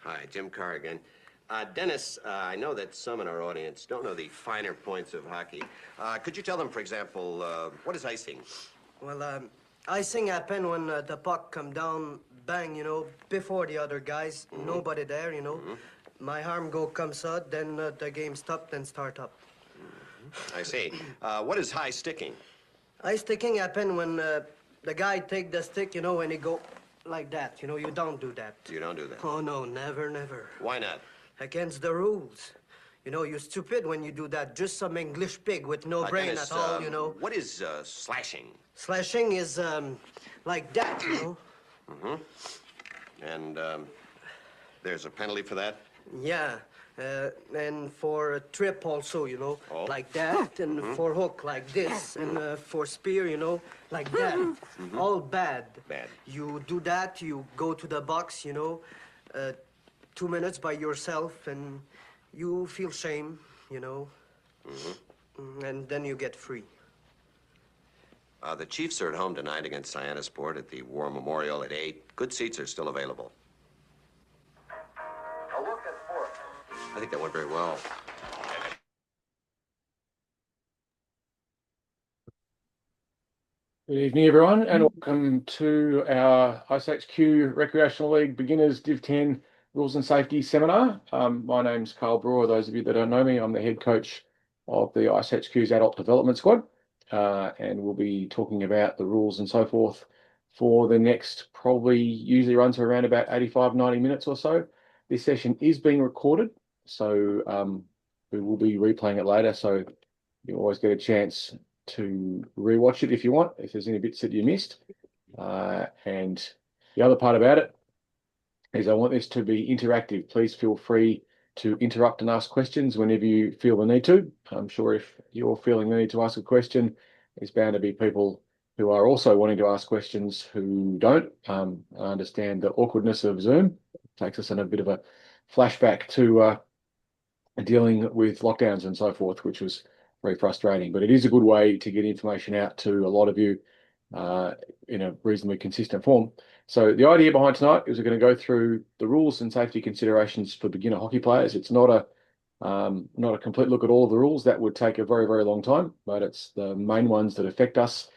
Hi, Jim Carr again. Dennis, I know that some in our audience don't know the finer points of hockey. Could you tell them, for example, what is icing? Well, icing happen when the puck come down, bang, before the other guys. Nobody there. My arm comes out, then the game stop, then start up. I see. What is high sticking? High sticking happen when the guy take the stick, and he go like that. You don't do that. You don't do that? Oh, no, never, never. Why not? Against the rules. You're stupid when you do that. Just some English pig with no brain Dennis, at all, What is slashing? Slashing is, like that, And there's a penalty for that? Yeah, and for a trip also, Oh. like that, and for hook like this, and for spear, like that. All bad. Bad. You do that, you go to the box, 2 minutes by yourself, and you feel shame, and then you get free. The Chiefs are at home tonight against Sport at the War Memorial at 8. Good seats are still available. A look at fourth. I think that went very well. Good evening, everyone, and welcome to our iceHQ Recreational League Beginners Div 10 Rules and Safety Seminar. My name's Carl Brewer. Those of you that don't know me, I'm the head coach of the iceHQ's Adult Development Squad, and we'll be talking about the rules and so forth for the next usually runs for around about 85, 90 minutes or so. This session is being recorded, so we will be replaying it later, so you always get a chance to rewatch it if you want, if there's any bits that you missed. And the other part about it is I want this to be interactive. Please feel free to interrupt and ask questions whenever you feel the need to. I'm sure if you're feeling the need to ask a question, there's bound to be people who are also wanting to ask questions who don't. I understand the awkwardness of Zoom. It takes us in a bit of a flashback to dealing with lockdowns and so forth, which was very frustrating. But it is a good way to get information out to a lot of you in a reasonably consistent form. So the idea behind tonight is we're going to go through the rules and safety considerations for beginner hockey players. It's not a complete look at all of the rules. That would take a very, very long time, but it's the main ones that affect us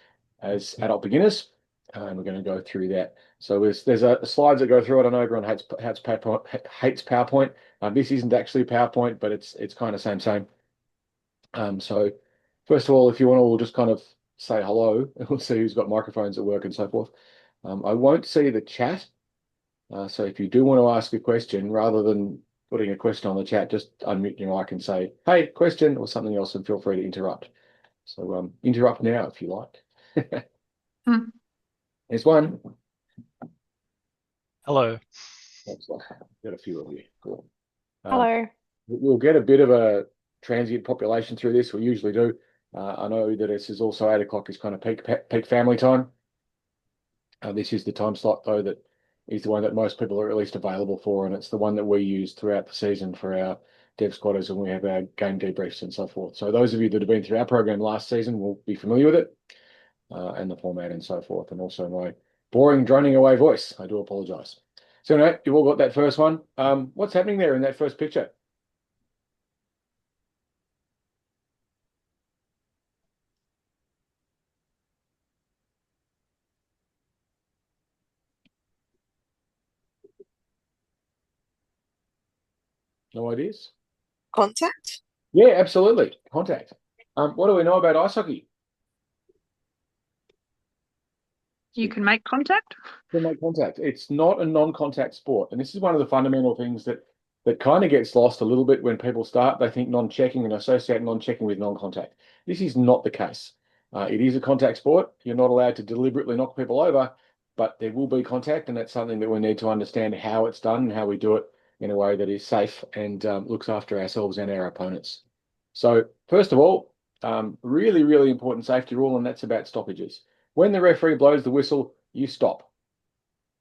as adult beginners, and we're going to go through that. So there's slides that go through it. I know everyone hates PowerPoint. This isn't actually PowerPoint, but it's kind of same. So first of all, if you want to, we'll just kind of say hello, and we'll see who's got microphones at work and so forth. I won't see the chat, so if you do want to ask a question, rather than putting a question on the chat, just unmute your mic and say, hey, question, or something else, and feel free to interrupt. So interrupt now if you like. There's one. Hello. Got a few of you. Cool. Hello. We'll get a bit of a transient population through this. We usually do. I know that this is also 8 o'clock is kind of peak family time. This is the time slot, though, that is the one that most people are at least available for, and it's the one that we use throughout the season for our dev squatters when we have our game debriefs and so forth. So those of you that have been through our program last season will be familiar with it and the format and so forth, and also my boring, droning away voice. I do apologise. So anyway, you've all got that first one. What's happening there in that first picture? No ideas? Contact? Yeah, absolutely. Contact. What do we know about ice hockey? You can make contact? You can make contact. It's not a non-contact sport. And this is one of the fundamental things that kind of gets lost a little bit when people start. They think non-checking and associate non-checking with non-contact. This is not the case. It is a contact sport. You're not allowed to deliberately knock people over, but there will be contact, and that's something that we need to understand how it's done and how we do it in a way that is safe and looks after ourselves and our opponents. So first of all, really, really important safety rule, and that's about stoppages. When the referee blows the whistle, you stop.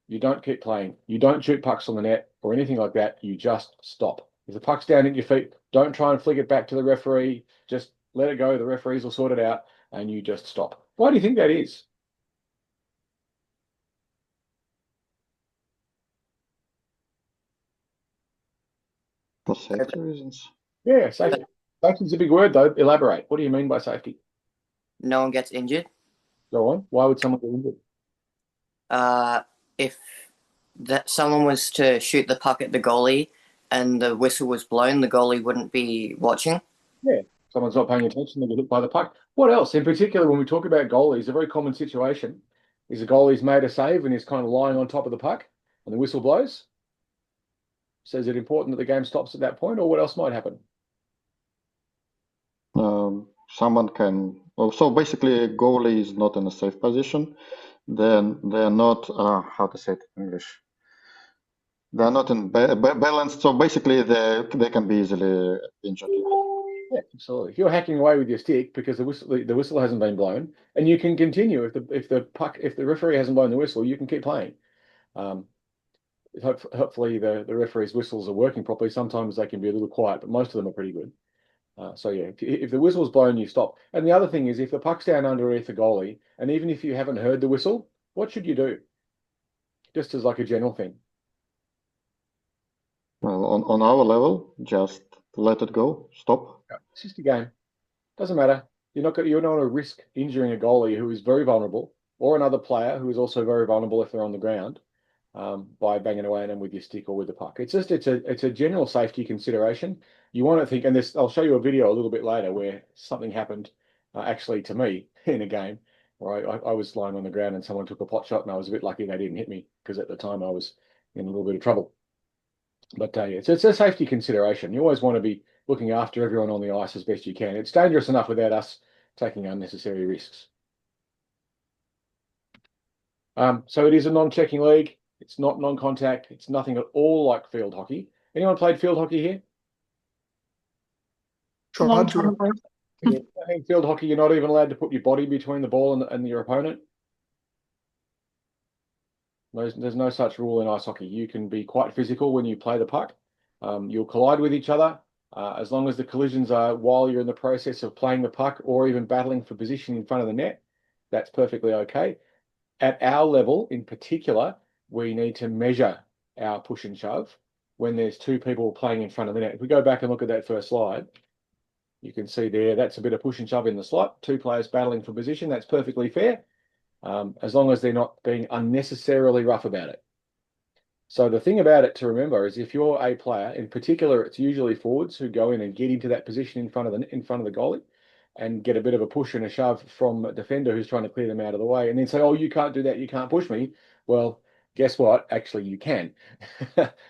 You don't keep playing. You don't shoot pucks on the net or anything like that. You just stop. If the puck's down at your feet, don't try and flick it back to the referee. Just let it go. The referees will sort it out, and you just stop. Why do you think that is? For safety reasons. Yeah, safety. Safety's a big word, though. Elaborate. What do you mean by safety? No one gets injured. Go on. Why would someone get injured? If someone was to shoot the puck at the goalie and the whistle was blown, the goalie wouldn't be watching. Yeah, someone's not paying attention, they get hit by the puck. What else? In particular, when we talk about goalies, a very common situation is a goalie's made a save and is kind of lying on top of the puck and the whistle blows. So is it important that the game stops at that point, or what else might happen? Someone can. Well, so basically, a goalie is not in a safe position. Then they're not. How to say it in English? They're not in balanced. So basically, they can be easily injured. Yeah, absolutely. If you're hacking away with your stick because the whistle hasn't been blown, and you can continue if the referee hasn't blown the whistle, you can keep playing. Hopefully the referee's whistles are working properly. Sometimes they can be a little quiet, but most of them are pretty good. So yeah, if the whistle's blown, you stop. And the other thing is, if the puck's down underneath the goalie, and even if you haven't heard the whistle, what should you do? Just as like a general thing. Well, on our level, just let it go. Stop. It's just a game. Doesn't matter. You don't want to risk injuring a goalie who is very vulnerable, or another player who is also very vulnerable if they're on the ground, by banging away at them with your stick or with the puck. It's a general safety consideration. You want to think, and I'll show you a video a little bit later where something happened actually to me in a game where I was lying on the ground and someone took a pot shot, and I was a bit lucky they didn't hit me because at the time I was in a little bit of trouble. But it's a safety consideration. You always want to be looking after everyone on the ice as best you can. It's dangerous enough without us taking unnecessary risks. So it is a non-checking league. It's not non-contact. It's nothing at all like field hockey. Anyone played field hockey here? Long time ago. Yeah. I think field hockey, you're not even allowed to put your body between the ball and your opponent. There's no such rule in ice hockey. You can be quite physical when you play the puck. You'll collide with each other. As long as the collisions are while you're in the process of playing the puck or even battling for position in front of the net, that's perfectly okay. At our level in particular, we need to measure our push and shove when there's two people playing in front of the net. If we go back and look at that first slide, you can see there, that's a bit of push and shove in the slot, two players battling for position. That's perfectly fair, as long as they're not being unnecessarily rough about it. So the thing about it to remember is if you're a player, in particular, it's usually forwards who go in and get into that position in front of the goalie and get a bit of a push and a shove from a defender who's trying to clear them out of the way, and then say, "Oh, you can't do that. You can't push me." Well, guess what? Actually, you can.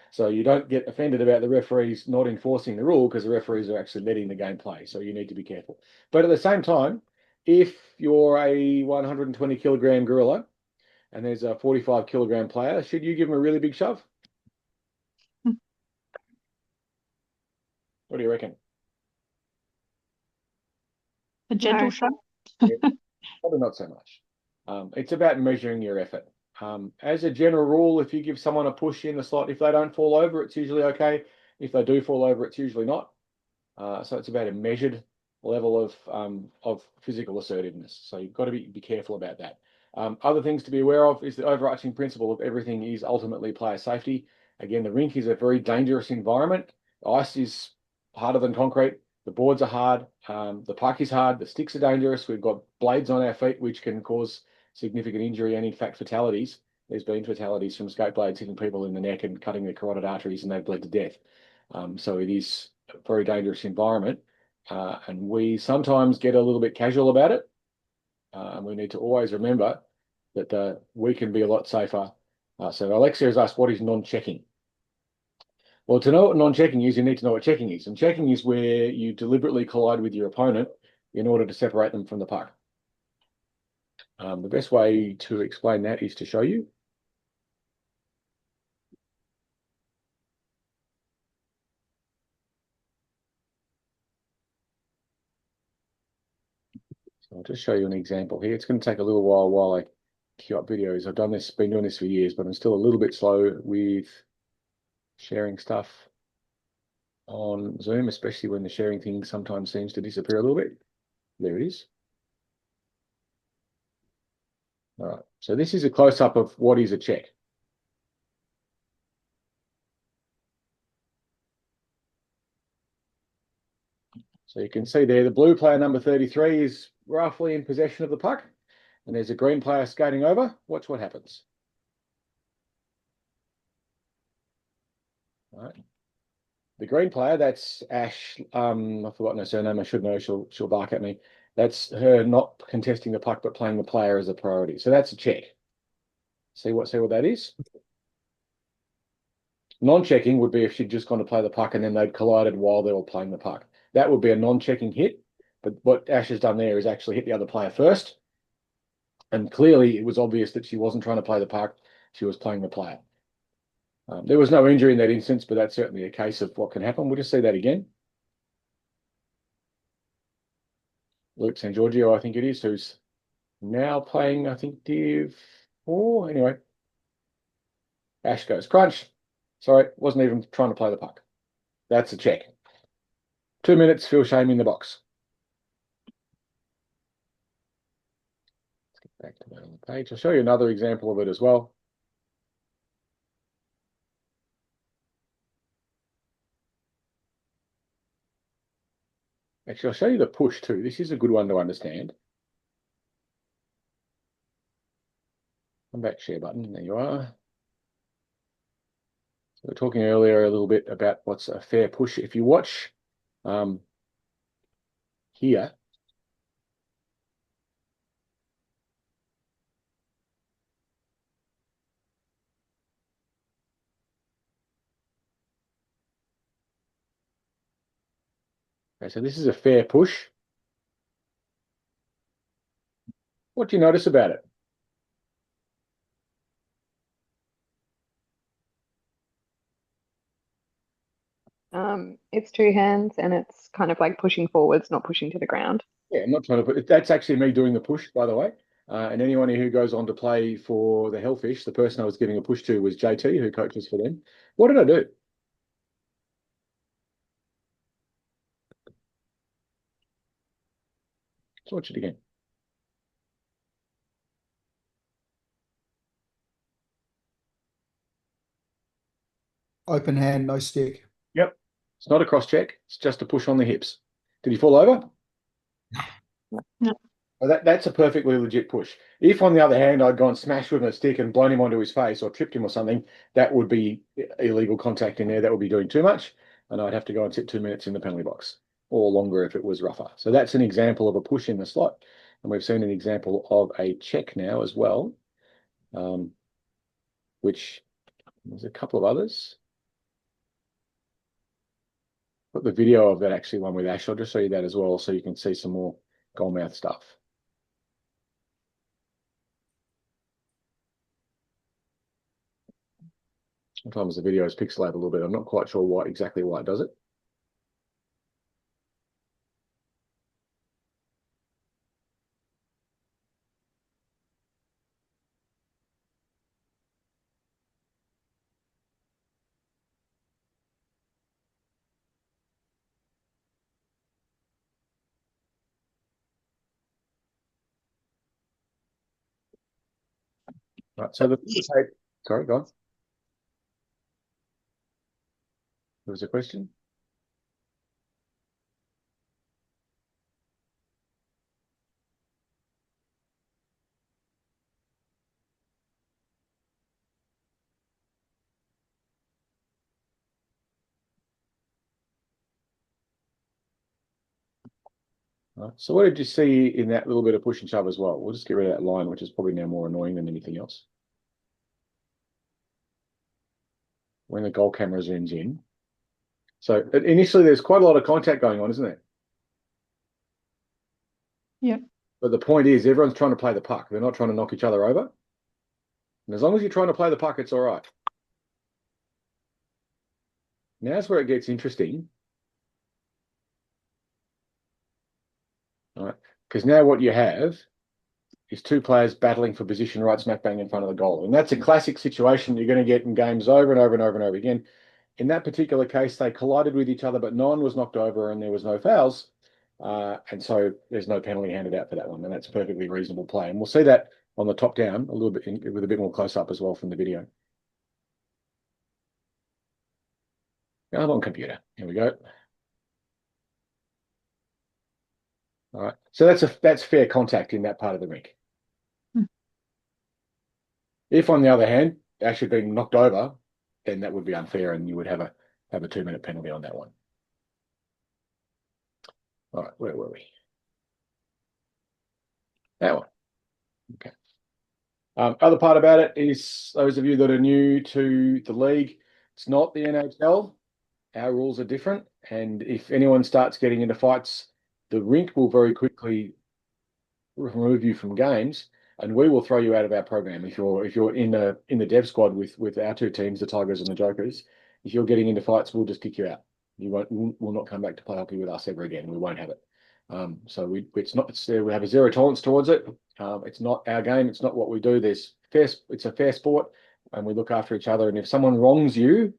So you don't get offended about the referees not enforcing the rule because the referees are actually letting the game play. So you need to be careful. But at the same time, if you're a 120 kilogram gorilla and there's a 45 kilogram player, should you give him a really big shove? What do you reckon? A gentle No. shove. Probably not so much. It's about measuring your effort. As a general rule, if you give someone a push in the slot, if they don't fall over, it's usually okay. If they do fall over, it's usually not. So it's about a measured level of physical assertiveness. So you've got to be careful about that. Other things to be aware of is the overarching principle of everything is ultimately player safety. Again, the rink is a very dangerous environment. Ice is harder than concrete. The boards are hard. The puck is hard. The sticks are dangerous. We've got blades on our feet, which can cause significant injury and, in fact, fatalities. There's been fatalities from skate blades hitting people in the neck and cutting their carotid arteries, and they've bled to death. So it is a very dangerous environment, and we sometimes get a little bit casual about it. And we need to always remember that we can be a lot safer. So Alexia has asked, what is non-checking? Well, to know what non-checking is, you need to know what checking is. And checking is where you deliberately collide with your opponent in order to separate them from the puck. The best way to explain that is to show you. So I'll just show you an example here. It's going to take a little while I queue up videos. I've been doing this for years, but I'm still a little bit slow with sharing stuff on Zoom, especially when the sharing thing sometimes seems to disappear a little bit. There it is. All right, so this is a close-up of what is a check. So you can see there, the blue player number 33 is roughly in possession of the puck, and there's a green player skating over. Watch what happens. All right. The green player, that's Ash. I've forgotten her surname. I should know. She'll bark at me. That's her not contesting the puck, but playing the player as a priority. So that's a check. See what that is? Non-checking would be if she'd just gone to play the puck and then they'd collided while they were playing the puck. That would be a non-checking hit. But what Ash has done there is actually hit the other player first. And clearly it was obvious that she wasn't trying to play the puck. She was playing the player. There was no injury in that instance, but that's certainly a case of what can happen. We'll just see that again. Luke San Giorgio, I think it is, who's now playing, I think, Div 4. Anyway, Ash goes, crunch. Sorry, wasn't even trying to play the puck. That's a check. 2 minutes, feel shame in the box. Let's get back to that on the page. I'll show you another example of it as well. Actually, I'll show you the push too. This is a good one to understand. Come back, share button. There you are. So we were talking earlier a little bit about what's a fair push. If you watch here, okay, so this is a fair push. What do you notice about it? It's two hands and it's kind of like pushing forwards, not pushing to the ground. Yeah, I'm not trying to put it. That's actually me doing the push, by the way. And anyone who goes on to play for the Hellfish, the person I was giving a push to was JT, who coaches for them. What did I do? Let's watch it again. Open hand, no stick. Yep. It's not a cross check. It's just a push on the hips. Did he fall over? No. Well, that's a perfectly legit push. If, on the other hand, I'd gone smashed with a stick and blown him onto his face or tripped him or something, that would be illegal contact in there. That would be doing too much, and I'd have to go and sit 2 minutes in the penalty box, or longer if it was rougher. So that's an example of a push in the slot, and we've seen an example of a check now as well, which there's a couple of others. Got the video of that actually one with Ash. I'll just show you that as well so you can see some more goalmouth stuff. Sometimes the video is pixelated a little bit. I'm not quite sure exactly why it does it. Right, so sorry, go on. There was a question. Right, so what did you see in that little bit of push and shove as well? We'll just get rid of that line, which is probably now more annoying than anything else. When the goal camera zooms in. So initially there's quite a lot of contact going on, isn't there? Yeah. But the point is everyone's trying to play the puck. They're not trying to knock each other over. And as long as you're trying to play the puck, it's all right. Now's where it gets interesting. All right. Because now what you have is two players battling for position right smack bang in front of the goal. And that's a classic situation you're going to get in games over and over and over and over again. In that particular case, they collided with each other, but no one was knocked over and there was no fouls. And so there's no penalty handed out for that one. And that's a perfectly reasonable play. And we'll see that on the top down a little bit with a bit more close up as well from the video. Come on, computer. Here we go. All right. So that's fair contact in that part of the rink. Hmm. If, on the other hand, actually being knocked over, then that would be unfair, and you would have a 2-minute penalty on that one. All right, where were we? That one. Okay. Other part about it is those of you that are new to the league, it's not the NHL. Our rules are different, and if anyone starts getting into fights, the rink will very quickly remove you from games, and we will throw you out of our program if you're in the dev squad with our two teams, the Tigers and the Jokers. If you're getting into fights, we'll just kick you out. You will not come back to play hockey with us ever again. We won't have it. So we have a zero tolerance towards it. It's not our game. It's not what we do. It's a fair sport, and we look after each other. And if someone wrongs you,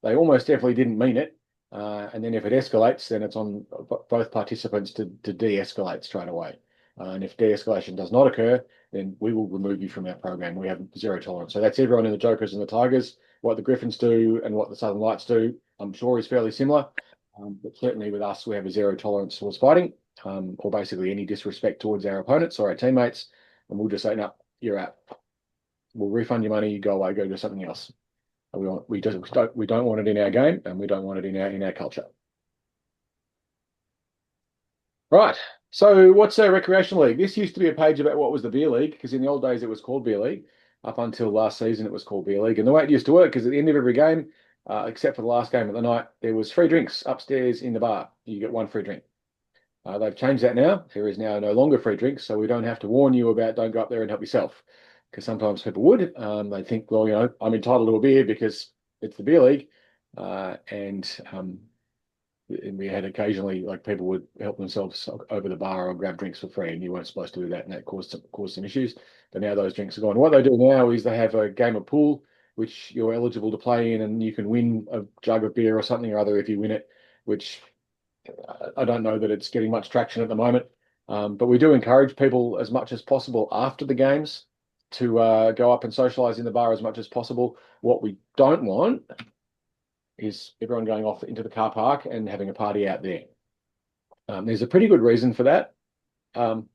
they almost definitely didn't mean it. And then if it escalates, then it's on both participants to de-escalate straight away. And if de-escalation does not occur, then we will remove you from our program. We have zero tolerance. So that's everyone in the Jokers and the Tigers. What the Griffins do and what the Southern Lights do, I'm sure is fairly similar. But certainly with us, we have a zero tolerance towards fighting, or basically any disrespect towards our opponents or our teammates. And we'll just say, no, you're out. We'll refund your money, go away, go do something else. We don't want it in our game, and we don't want it in our culture. Right. So what's a recreational league? This used to be a page about what was the beer league, because in the old days it was called beer league. Up until last season, it was called beer league. And the way it used to work is at the end of every game, except for the last game of the night, there was free drinks upstairs in the bar. You get one free drink. They've changed that now. There is now no longer free drinks, so we don't have to warn you about don't go up there and help yourself. Because sometimes people would. They think, well, I'm entitled to a beer because it's the beer league. And we had occasionally, like, people would help themselves over the bar or grab drinks for free, and you weren't supposed to do that, and that caused some issues. But now those drinks are gone. What they do now is they have a game of pool, which you're eligible to play in, and you can win a jug of beer or something or other if you win it, which I don't know that it's getting much traction at the moment. But we do encourage people as much as possible after the games to go up and socialise in the bar as much as possible. What we don't want is everyone going off into the car park and having a party out there. There's a pretty good reason for that. What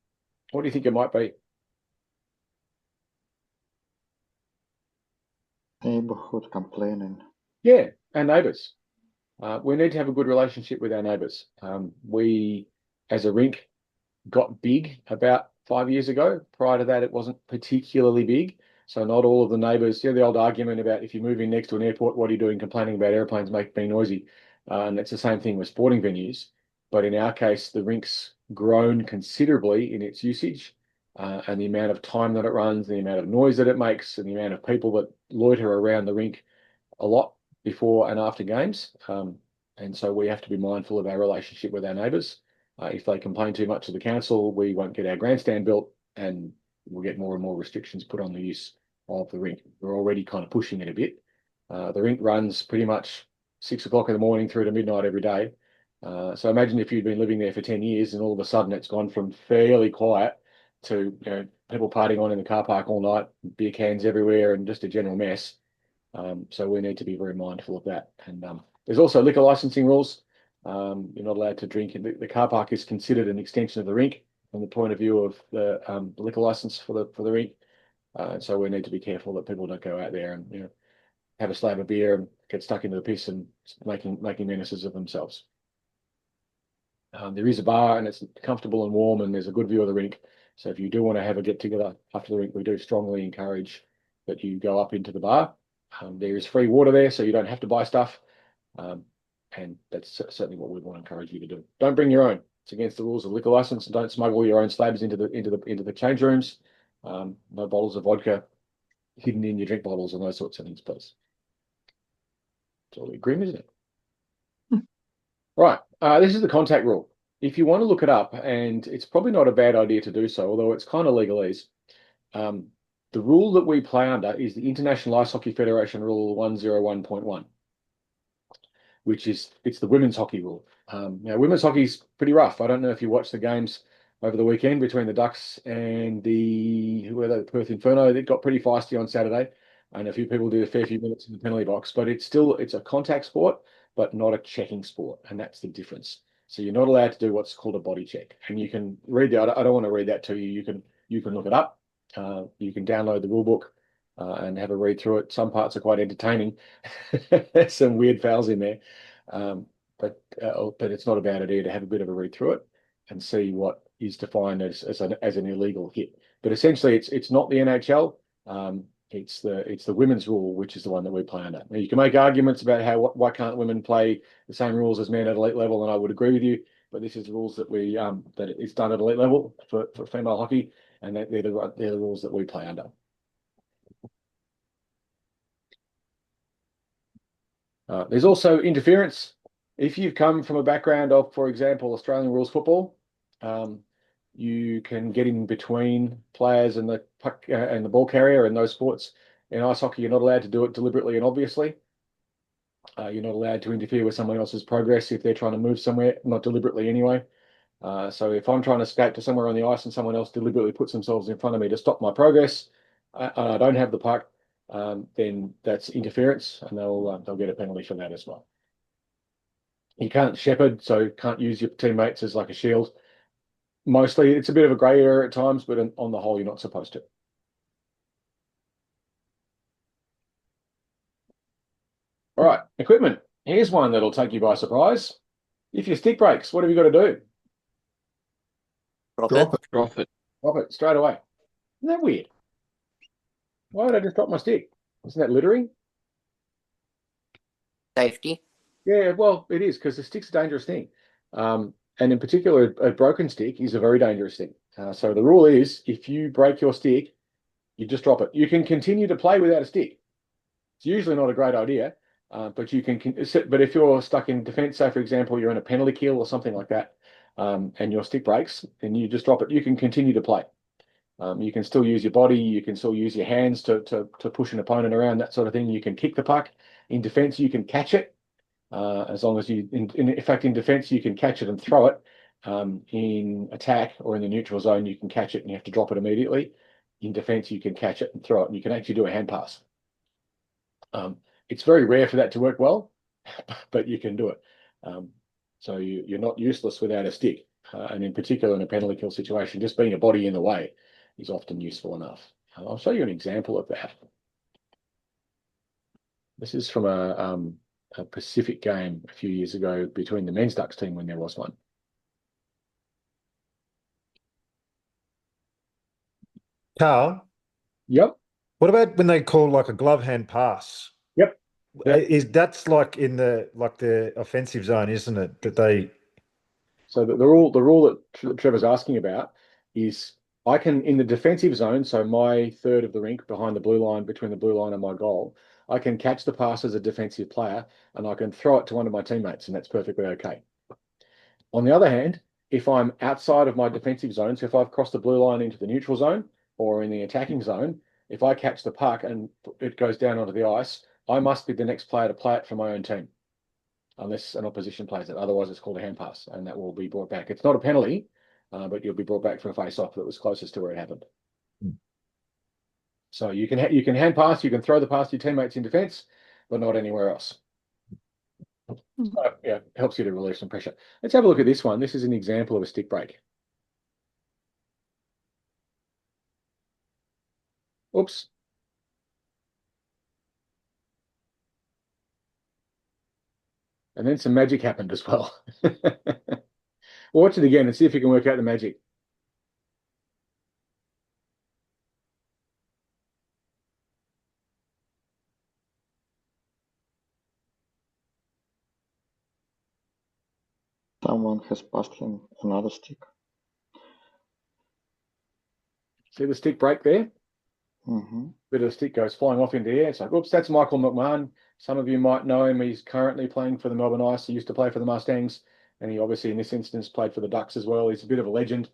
do you think it might be? Neighborhood complaining. Yeah, our neighbours. We need to have a good relationship with our neighbours. We, as a rink, got big about 5 years ago. Prior to that, it wasn't particularly big. So not all of the neighbours, the old argument about if you move in next to an airport, what are you doing complaining about airplanes being noisy? And it's the same thing with sporting venues. But in our case, the rink's grown considerably in its usage, and the amount of time that it runs, the amount of noise that it makes, and the amount of people that loiter around the rink a lot before and after games. And so we have to be mindful of our relationship with our neighbours. If they complain too much to the council, we won't get our grandstand built, and we'll get more and more restrictions put on the use of the rink. We're already kind of pushing it a bit. The rink runs pretty much 6 o'clock in the morning through to midnight every day. So imagine if you'd been living there for 10 years and all of a sudden it's gone from fairly quiet to people partying on in the car park all night, beer cans everywhere, and just a general mess. So we need to be very mindful of that. And there's also liquor licensing rules. You're not allowed to drink. The car park is considered an extension of the rink from the point of view of the liquor license for the rink. So we need to be careful that people don't go out there and have a slab of beer and get stuck into the piss and making menaces of themselves. There is a bar and it's comfortable and warm and there's a good view of the rink. So if you do want to have a get together after the rink, we do strongly encourage that you go up into the bar. There is free water there, so you don't have to buy stuff. And that's certainly what we want to encourage you to do. Don't bring your own. It's against the rules of liquor license. Don't smuggle your own slabs into the change rooms. No bottles of vodka hidden in your drink bottles and those sorts of things, please. It's all grim, isn't it? Right. This is the contact rule. If you want to look it up, and it's probably not a bad idea to do so, although it's kind of legalese. The rule that we play under is the International Ice Hockey Federation Rule 101.1, which it's the women's hockey rule. Now, women's hockey's pretty rough. I don't know if you watched the games over the weekend between the Ducks and the Perth Inferno. It got pretty feisty on Saturday, and a few people did a fair few minutes in the penalty box. But it's a contact sport, but not a checking sport, and that's the difference. So you're not allowed to do what's called a body check. And you can read that. I don't want to read that to you. You can look it up. You can download the rule book and have a read through it. Some parts are quite entertaining. There's some weird fouls in there. But it's not a bad idea to have a bit of a read through it and see what is defined as an illegal hit. But essentially, it's not the NHL. It's the women's rule, which is the one that we play under. Now, you can make arguments about why can't women play the same rules as men at elite level, and I would agree with you. But this is the rules that that it's done at elite level for female hockey, and they're the rules that we play under. There's also interference. If you've come from a background of, for example, Australian rules football, you can get in between players and the puck and the ball carrier in those sports. In ice hockey, you're not allowed to do it deliberately and obviously. You're not allowed to interfere with someone else's progress if they're trying to move somewhere, not deliberately anyway. So if I'm trying to skate to somewhere on the ice and someone else deliberately puts themselves in front of me to stop my progress, and I don't have the puck, then that's interference, and they'll get a penalty for that as well. You can't shepherd, so can't use your teammates as like a shield. Mostly, it's a bit of a grey area at times, but on the whole, you're not supposed to. All right, equipment. Here's one that'll take you by surprise. If your stick breaks, what have you got to do? Drop Drop it. it. Drop it. Drop it straight away. Isn't that weird? Why would I just drop my stick? Isn't that littering? Safety. Yeah, well, it is, because the stick's a dangerous thing. And in particular, a broken stick is a very dangerous thing. So the rule is, if you break your stick, you just drop it. You can continue to play without a stick. It's usually not a great idea, but you can. But if you're stuck in defence, say for example, you're in a penalty kill or something like that, and your stick breaks, then you just drop it. You can continue to play. You can still use your body. You can still use your hands to push an opponent around, that sort of thing. You can kick the puck. In defence, you can catch it. As long as you, in fact, in defence, you can catch it and throw it. In attack or in the neutral zone, you can catch it and you have to drop it immediately. In defence, you can catch it and throw it, and you can actually do a hand pass. It's very rare for that to work well, but you can do it. So you're not useless without a stick. And in particular, in a penalty kill situation, just being a body in the way is often useful enough. I'll show you an example of that. This is from a Pacific game a few years ago between the men's Ducks team when there was one. Carl, Yep. what about when they call like a glove hand pass? Yep. That's like in the offensive zone, isn't it? That they So the rule that Trevor's asking about is I can, in the defensive zone, so my third of the rink behind the blue line, between the blue line and my goal, I can catch the pass as a defensive player and I can throw it to one of my teammates, and that's perfectly okay. On the other hand, if I'm outside of my defensive zone, so if I've crossed the blue line into the neutral zone or in the attacking zone, if I catch the puck and it goes down onto the ice, I must be the next player to play it for my own team, unless an opposition plays it. Otherwise, it's called a hand pass, and that will be brought back. It's not a penalty, but you'll be brought back for a face-off that was closest to where it happened. So you can hand pass, you can throw the pass to your teammates in defence, but not anywhere else. So, yeah, it helps you to relieve some pressure. Let's have a look at this one. This is an example of a stick break. Oops. And then some magic happened as well. Watch it again and see if you can work out the magic. Someone has passed him another stick. See the stick break there? Mm-hmm. Bit of the stick goes flying off into the air. It's like, oops, that's Michael McMahon. Some of you might know him. He's currently playing for the Melbourne Ice. He used to play for the Mustangs, and he obviously, in this instance, played for the Ducks as well. He's a bit of a legend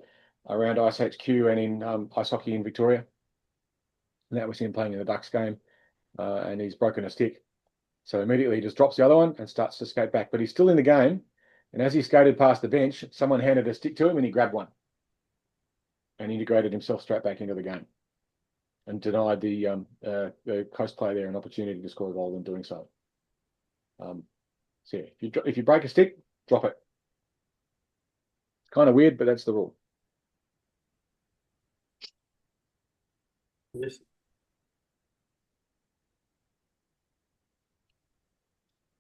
around iceHQ and in ice hockey in Victoria. And that was him playing in the Ducks game, and he's broken a stick. So immediately he just drops the other one and starts to skate back. But he's still in the game. And as he skated past the bench, someone handed a stick to him and he grabbed one and integrated himself straight back into the game and denied the coast player there an opportunity to score a goal in doing so. So yeah, if you break a stick, drop it. kind of weird, but that's the rule. Yes.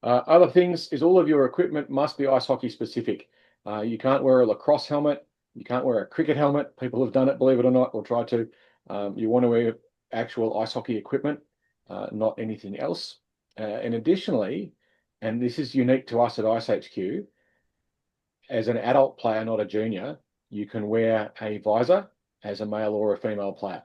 Other things is all of your equipment must be ice hockey specific. You can't wear a lacrosse helmet. You can't wear a cricket helmet. People have done it, believe it or not, or tried to. You want to wear actual ice hockey equipment, not anything else. And additionally, and this is unique to us at iceHQ, as an adult player, not a junior, you can wear a visor as a male or a female player.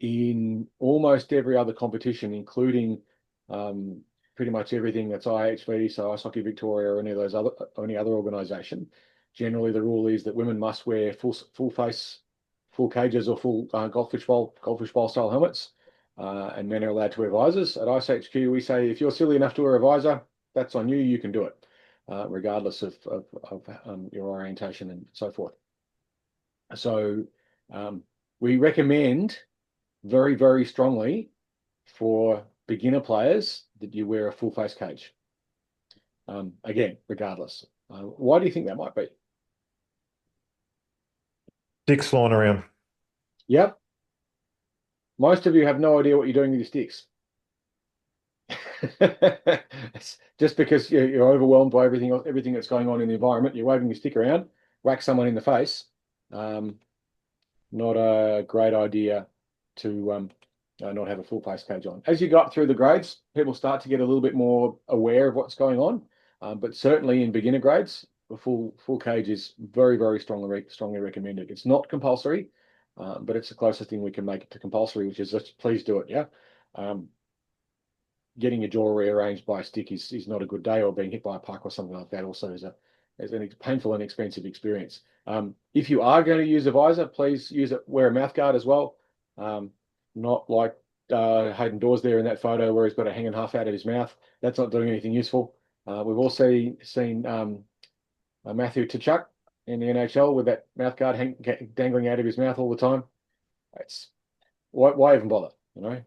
In almost every other competition, including pretty much everything that's IHV, so Ice Hockey Victoria or any other organisation, generally the rule is that women must wear full face, full cages or full goldfish bowl style helmets, and men are allowed to wear visors. At iceHQ, we say if you're silly enough to wear a visor, that's on you. You can do it, regardless of your orientation and so forth. So we recommend very, very strongly for beginner players that you wear a full face cage. Again, regardless. Why do you think that might be? Sticks flying around. Yep. Most of you have no idea what you're doing with your sticks. Just because you're overwhelmed by everything that's going on in the environment, you're waving your stick around, whack someone in the face. Not a great idea to not have a full face cage on. As you go up through the grades, people start to get a little bit more aware of what's going on. But certainly in beginner grades, a full cage is very, very strongly recommended. It's not compulsory, but it's the closest thing we can make it to compulsory, which is just please do it. Yeah. Getting your jaw rearranged by a stick is not a good day, or being hit by a puck or something like that also is a painful and expensive experience. If you are going to use a visor, please wear a mouth guard as well. Not like Hayden Dawes there in that photo where he's got a hanging half out of his mouth. That's not doing anything useful. We've also seen Matthew Tkachuk in the NHL with that mouth guard dangling out of his mouth all the time. It's why even bother,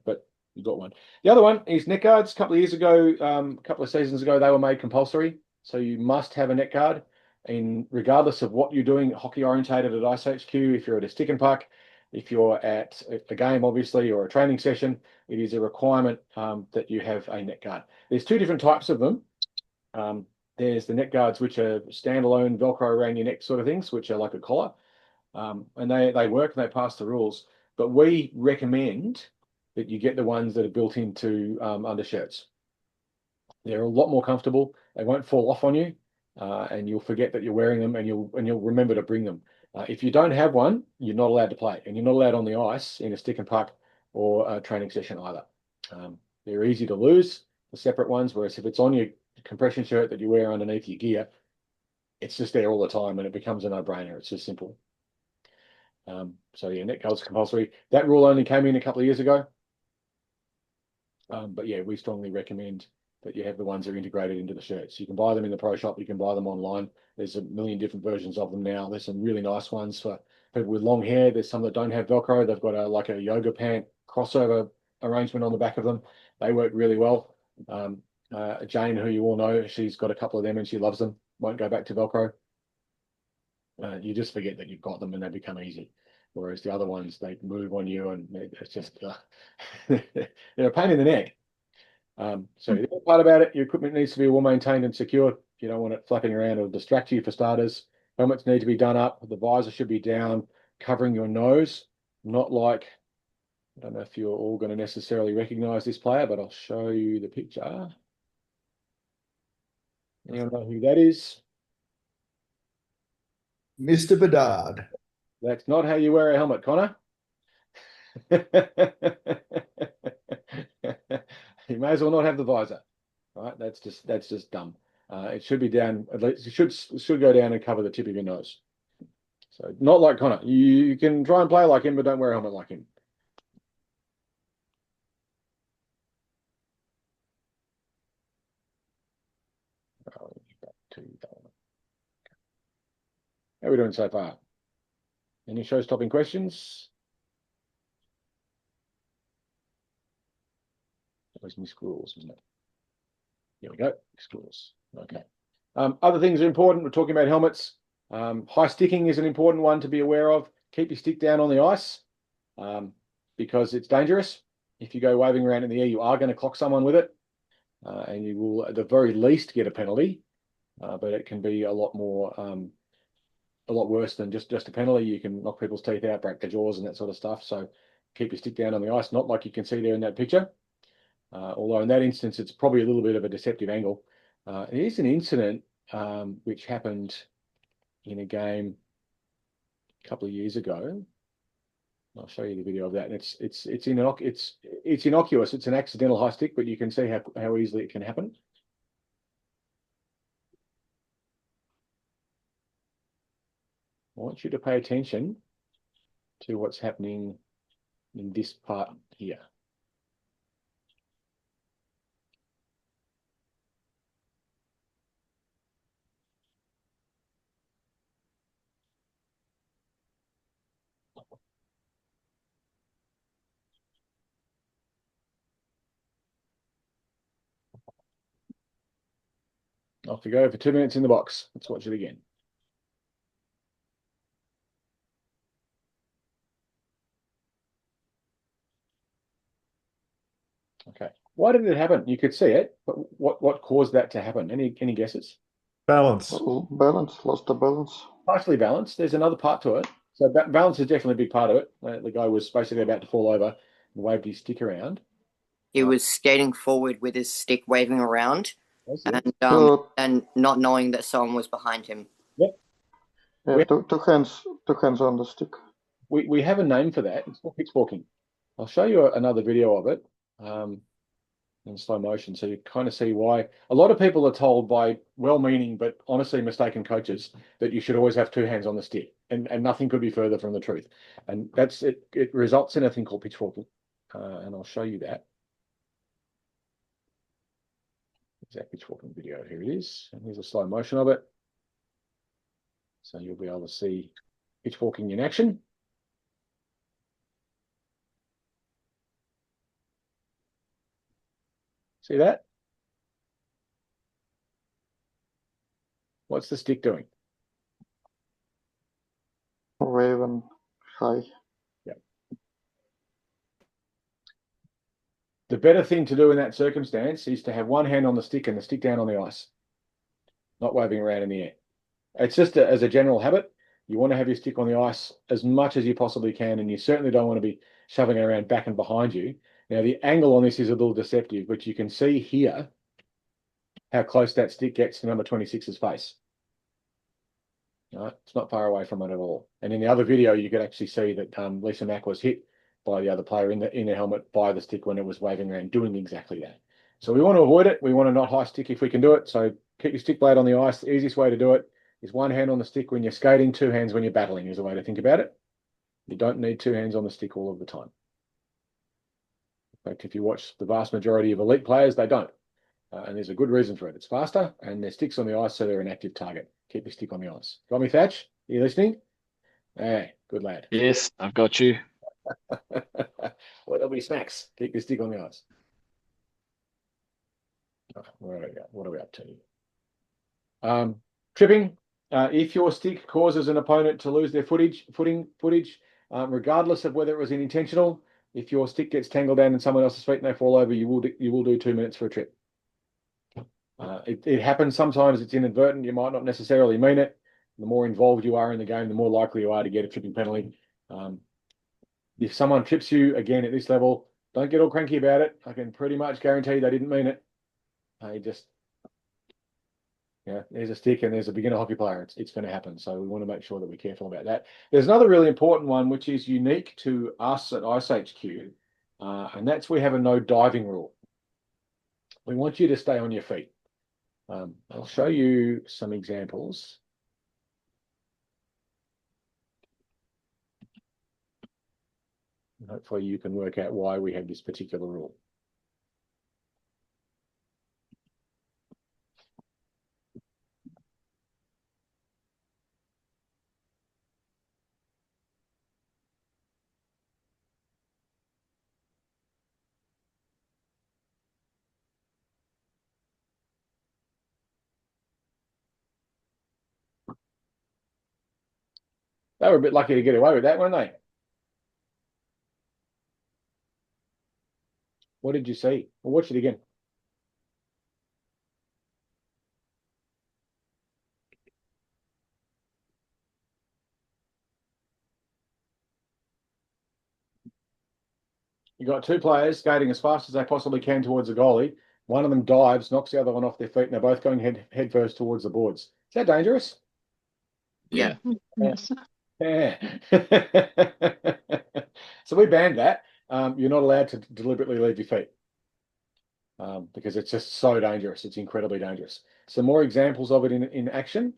But you've got one. The other one is neck guards. A couple of years ago, a couple of seasons ago, they were made compulsory. So you must have a neck guard. And regardless of what you're doing, hockey orientated at iceHQ, if you're at a stick and puck, if you're at a game, obviously, or a training session, it is a requirement that you have a neck guard. There's two different types of them. There's the neck guards, which are standalone Velcro around your neck sort of things, which are like a collar. And they work and they pass the rules. But we recommend that you get the ones that are built into undershirts. They're a lot more comfortable. They won't fall off on you, and you'll forget that you're wearing them, and you'll remember to bring them. If you don't have one, you're not allowed to play, and you're not allowed on the ice in a stick and puck or a training session either. They're easy to lose, the separate ones, whereas if it's on your compression shirt that you wear underneath your gear, it's just there all the time, and it becomes a no-brainer. It's just simple. So yeah, neck guards compulsory. That rule only came in a couple of years ago. But yeah, we strongly recommend that you have the ones that are integrated into the shirts. You can buy them in the pro shop. You can buy them online. There's a million different versions of them now. There's some really nice ones for people with long hair. There's some that don't have Velcro. They've got like a yoga pant crossover arrangement on the back of them. They work really well. Jane, who you all know, she's got a couple of them and she loves them. Won't go back to Velcro. You just forget that you've got them and they become easy. Whereas the other ones, they move on you and it's just, they're a pain in the neck. So the other part about it, your equipment needs to be well maintained and secure. You don't want it flapping around or distract you for starters. Helmets need to be done up. The visor should be down, covering your nose. Not like, I don't know if you're all going to necessarily recognize this player, but I'll show you the picture. Anyone know who that is? Mr. Bedard. That's not how you wear a helmet, Connor. You may as well not have the visor. Right? That's just dumb. It should be down, at least it should go down and cover the tip of your nose. So not like Connor. You can try and play like him, but don't wear a helmet like him. How are we doing so far? Any show-stopping questions? Where's my squirrels, isn't it? Here we go, squirrels. Okay. Other things are important. We're talking about helmets. High sticking is an important one to be aware of. Keep your stick down on the ice because it's dangerous. If you go waving around in the air, you are going to clock someone with it, and you will at the very least get a penalty. But it can be a lot more, a lot worse than just a penalty. You can knock people's teeth out, break their jaws, and that sort of stuff. So keep your stick down on the ice, not like you can see there in that picture. Although in that instance, it's probably a little bit of a deceptive angle. Here's an incident which happened in a game a couple of years ago. I'll show you the video of that. And it's innocuous. It's an accidental high stick, but you can see how easily it can happen. I want you to pay attention to what's happening in this part here. Off we go for 2 minutes in the box. Let's watch it again. Okay. Why did it happen? You could see it, but what caused that to happen? Any guesses? Balance. Balance, lost the balance. Partially balance. There's another part to it. So balance is definitely a big part of it. The guy was basically about to fall over and waved his stick around. He was skating forward with his stick waving around, and So, and not knowing that someone was behind him. Yep. yeah, two hands on the stick. We have a name for that. It's called pitchforking. I'll show you another video of it in slow motion, so you kind of see why. A lot of people are told by well-meaning but honestly mistaken coaches that you should always have two hands on the stick, and nothing could be further from the truth. And that's it. It results in a thing called pitchforking, and I'll show you that. Exact pitchforking video. Here it is, and here's a slow motion of it. So you'll be able to see pitchforking in action. See that? What's the stick doing? Raven high. Yep. The better thing to do in that circumstance is to have one hand on the stick and the stick down on the ice, not waving around in the air. It's just as a general habit, you want to have your stick on the ice as much as you possibly can, and you certainly don't want to be shoving it around back and behind you. Now, the angle on this is a little deceptive, but you can see here how close that stick gets to number 26's face. Right? It's not far away from it at all. And in the other video, you could actually see that Lisa Mack was hit by the other player in the helmet by the stick when it was waving around, doing exactly that. So we want to avoid it. We want to not high stick if we can do it. So keep your stick blade on the ice. The easiest way to do it is one hand on the stick when you're skating, two hands when you're battling is a way to think about it. You don't need two hands on the stick all of the time. In fact, if you watch the vast majority of elite players, they don't. And there's a good reason for it. It's faster, and their stick's on the ice, so they're an active target. Keep your stick on the ice. Got me, Thatch? Are you listening? Hey, good lad. Yes, I've got you. Well, there'll be snacks. Keep your stick on the ice. What are we up to? Tripping. If your stick causes an opponent to lose their footage, regardless of whether it was intentional, if your stick gets tangled down in someone else's feet and they fall over, you will do 2 minutes for a trip. It happens sometimes. It's inadvertent. You might not necessarily mean it. The more involved you are in the game, the more likely you are to get a tripping penalty. If someone trips you again at this level, don't get all cranky about it. I can pretty much guarantee they didn't mean it. There's a stick and there's a beginner hockey player. It's going to happen. So we want to make sure that we're careful about that. There's another really important one, which is unique to us at iceHQ, and that's we have a no diving rule. We want you to stay on your feet. I'll show you some examples. Hopefully you can work out why we have this particular rule. They were a bit lucky to get away with that, weren't they? What did you see? Well, watch it again. You got two players skating as fast as they possibly can towards the goalie. One of them dives, knocks the other one off their feet, and they're both going head first towards the boards. Is that dangerous? Yeah. Yes. Yeah. So we banned that. You're not allowed to deliberately leave your feet because it's just so dangerous. It's incredibly dangerous. Some more examples of it in action.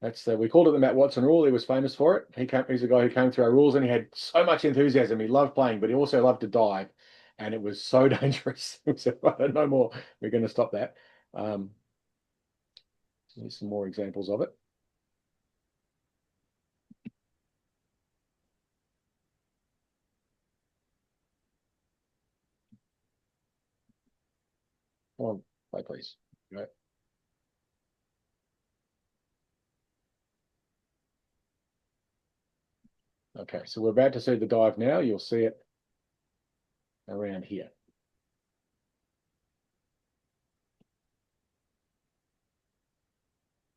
That's we called it the Matt Watson rule. He was famous for it. He's a guy who came through our rules, and he had so much enthusiasm. He loved playing, but he also loved to dive, and it was so dangerous. So no more. We're going to stop that. Here's some more examples of it. Come on, play please. Right. Okay, so we're about to see the dive now. You'll see it around here.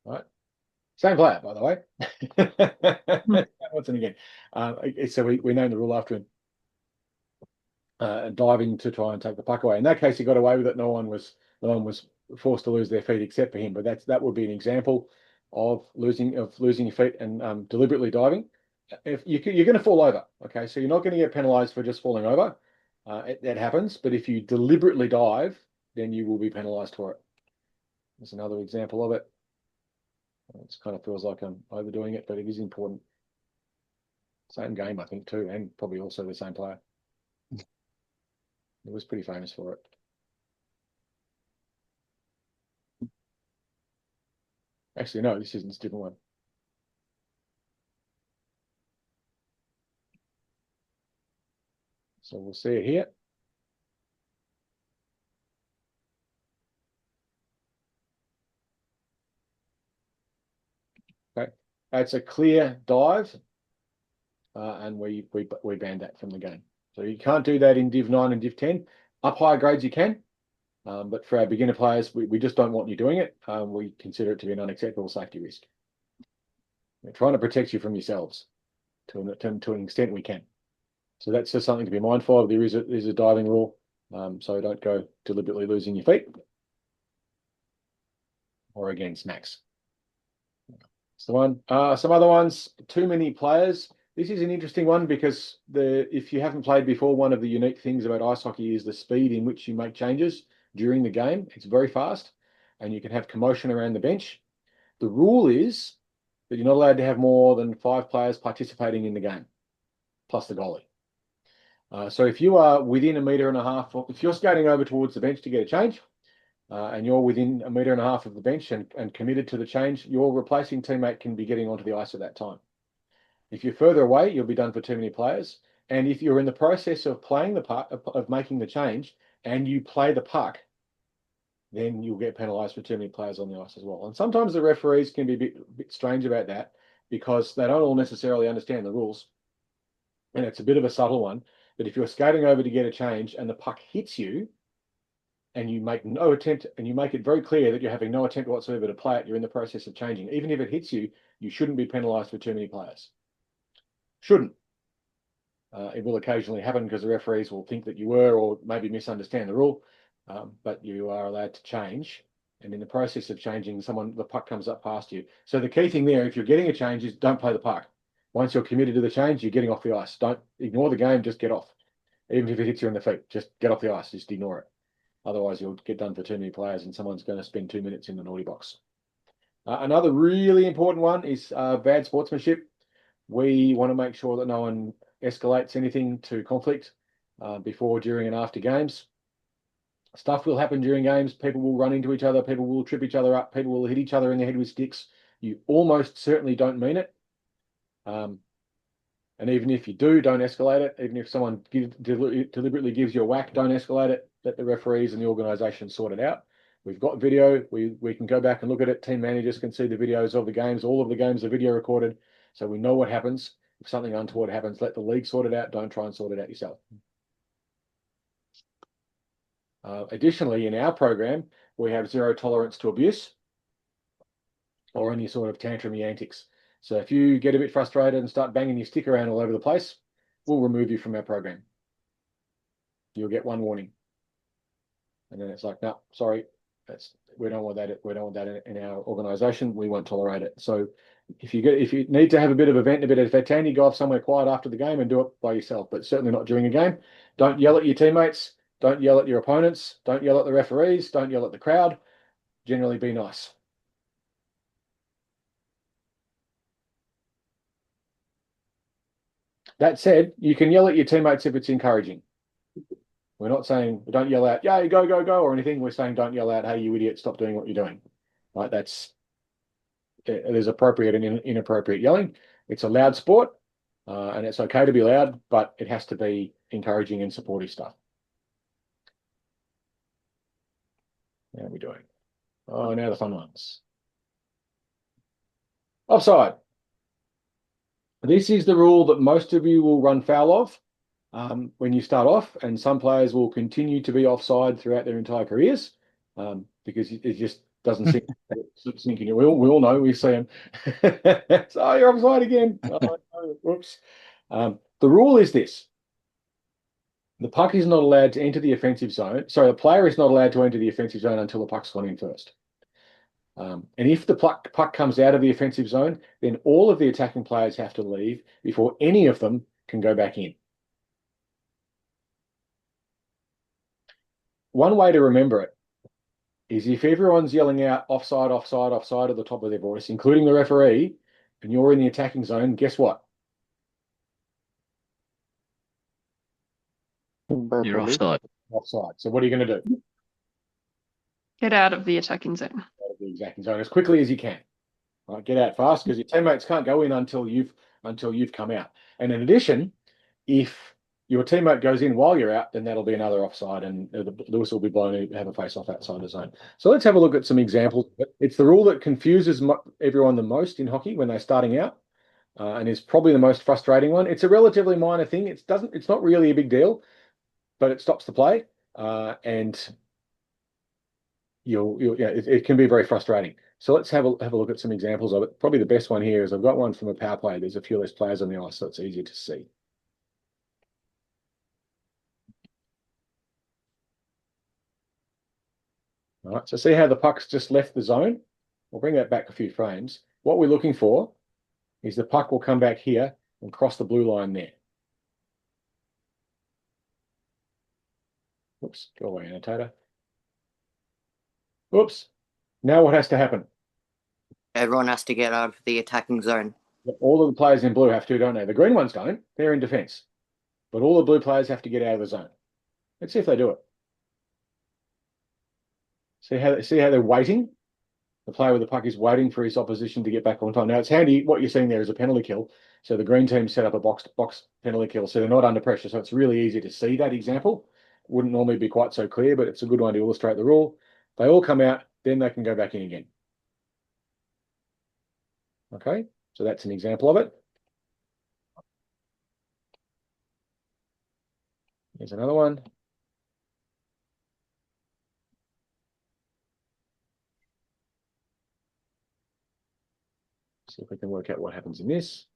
Right. Same player, by the way. Watson again. So we named the rule after him. Diving to try and take the puck away. In that case, he got away with it. No one was forced to lose their feet except for him. But that would be an example of losing your feet and deliberately diving. If you're going to fall over, okay, so you're not going to get penalised for just falling over. That happens. But if you deliberately dive, then you will be penalised for it. There's another example of it. It kind of feels like I'm overdoing it, but it is important. Same game, I think, too, and probably also the same player. He was pretty famous for it. Actually, no, this isn't a different one. So we'll see it here. Okay, it's a clear dive, and we banned that from the game. So you can't do that in Div 9 and Div 10. Up higher grades you can, but for our beginner players, we just don't want you doing it. We consider it to be an unacceptable safety risk. We're trying to protect you from yourselves to an extent we can. So that's just something to be mindful of. There's a diving rule, so don't go deliberately losing your feet or again smacks. That's the one. Some other ones, too many players. This is an interesting one because if you haven't played before, one of the unique things about ice hockey is the speed in which you make changes during the game. It's very fast, and you can have commotion around the bench. The rule is that you're not allowed to have more than 5 players participating in the game, plus the goalie. So if you are within 1.5 meters, if you're skating over towards the bench to get a change, and you're within 1.5 meters of the bench and committed to the change, your replacing teammate can be getting onto the ice at that time. If you're further away, you'll be done for too many players. And if you're in the process of playing the puck, of making the change, and you play the puck, then you'll get penalised for too many players on the ice as well. And sometimes the referees can be a bit strange about that because they don't all necessarily understand the rules. And it's a bit of a subtle one. But if you're skating over to get a change and the puck hits you, and you make no attempt, and you make it very clear that you're having no attempt whatsoever to play it, you're in the process of changing. Even if it hits you, you shouldn't be penalised for too many players. Shouldn't. It will occasionally happen because the referees will think that you were or maybe misunderstand the rule, but you are allowed to change. And in the process of changing, the puck comes up past you. So the key thing there, if you're getting a change, is don't play the puck. Once you're committed to the change, you're getting off the ice. Don't ignore the game, just get off. Even if it hits you in the feet, just get off the ice, just ignore it. Otherwise, you'll get done for too many players and someone's going to spend 2 minutes in the naughty box. Another really important one is bad sportsmanship. We want to make sure that no one escalates anything to conflict before, during, and after games. Stuff will happen during games. People will run into each other. People will trip each other up. People will hit each other in the head with sticks. You almost certainly don't mean it. And even if you do, don't escalate it. Even if someone deliberately gives you a whack, don't escalate it. Let the referees and the organisation sort it out. We've got video. We can go back and look at it. Team managers can see the videos of the games. All of the games are video recorded, so we know what happens. If something untoward happens, let the league sort it out. Don't try and sort it out yourself. Additionally, in our program, we have zero tolerance to abuse or any sort of tantrumy antics. So if you get a bit frustrated and start banging your stick around all over the place, we'll remove you from our program. You'll get one warning. And then it's like, no, sorry, we don't want that. We don't want that in our organisation. We won't tolerate it. So if you need to have a bit of a vent, a bit of fatani, go off somewhere quiet after the game and do it by yourself, but certainly not during a game. Don't yell at your teammates. Don't yell at your opponents. Don't yell at the referees. Don't yell at the crowd. Generally be nice. That said, you can yell at your teammates if it's encouraging. We're not saying don't yell out, yeah, go, go, go, or anything. We're saying don't yell out, hey, you idiot, stop doing what you're doing. Right? There's appropriate and inappropriate yelling. It's a loud sport, and it's okay to be loud, but it has to be encouraging and supportive stuff. How are we doing? Oh, now the fun ones. Offside. This is the rule that most of you will run foul of when you start off, and some players will continue to be offside throughout their entire careers because it just doesn't sink in. We all know, we see them. So you're offside again. Oh, no, whoops. The rule is this. The puck is not allowed to enter the offensive zone. Sorry, the player is not allowed to enter the offensive zone until the puck's gone in first. And if the puck comes out of the offensive zone, then all of the attacking players have to leave before any of them can go back in. One way to remember it is if everyone's yelling out offside, offside, offside at the top of their voice, including the referee, and you're in the attacking zone, guess what? You're offside. Offside. So what are you going to do? Get out of the attacking zone. Out of the attacking zone as quickly as you can. Right, get out fast because your teammates can't go in until you've come out. And in addition, if your teammate goes in while you're out, then that'll be another offside, and the whistle will be blown to have a face-off outside the zone. So let's have a look at some examples. It's the rule that confuses everyone the most in hockey when they're starting out, and is probably the most frustrating one. It's a relatively minor thing. It's not really a big deal, but it stops the play, and it can be very frustrating. So let's have a look at some examples of it. Probably the best one here is I've got one from a power play. There's a few less players on the ice, so it's easier to see. All right, so see how the puck's just left the zone? We'll bring that back a few frames. What we're looking for is the puck will come back here and cross the blue line there. Oops, go away, annotator. Oops. Now what has to happen? Everyone has to get out of the attacking zone. All of the players in blue have to, don't they? The green ones don't. They're in defense. But all the blue players have to get out of the zone. Let's see if they do it. See how they're waiting? The player with the puck is waiting for his opposition to get back on time. Now, it's handy. What you're seeing there is a penalty kill. So the green team set up a box penalty kill, so they're not under pressure. So it's really easy to see that example. Wouldn't normally be quite so clear, but it's a good one to illustrate the rule. They all come out, then they can go back in again. Okay, so that's an example of it. Here's another one. See if we can work out what happens in this.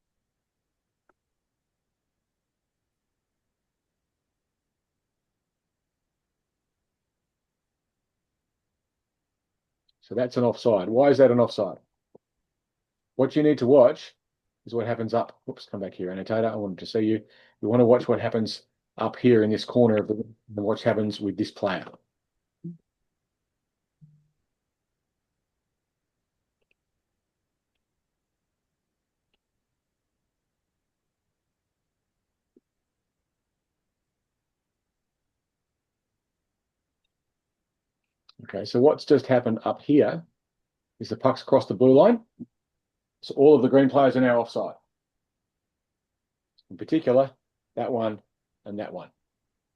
So that's an offside. Why is that an offside? What you need to watch is what happens up. Whoops, come back here, annotator. I wanted to see you. You want to watch what happens up here in this corner of the room and what happens with this player. Okay, so what's just happened up here is the puck's across the blue line. So all of the green players are now offside. In particular, that one and that one.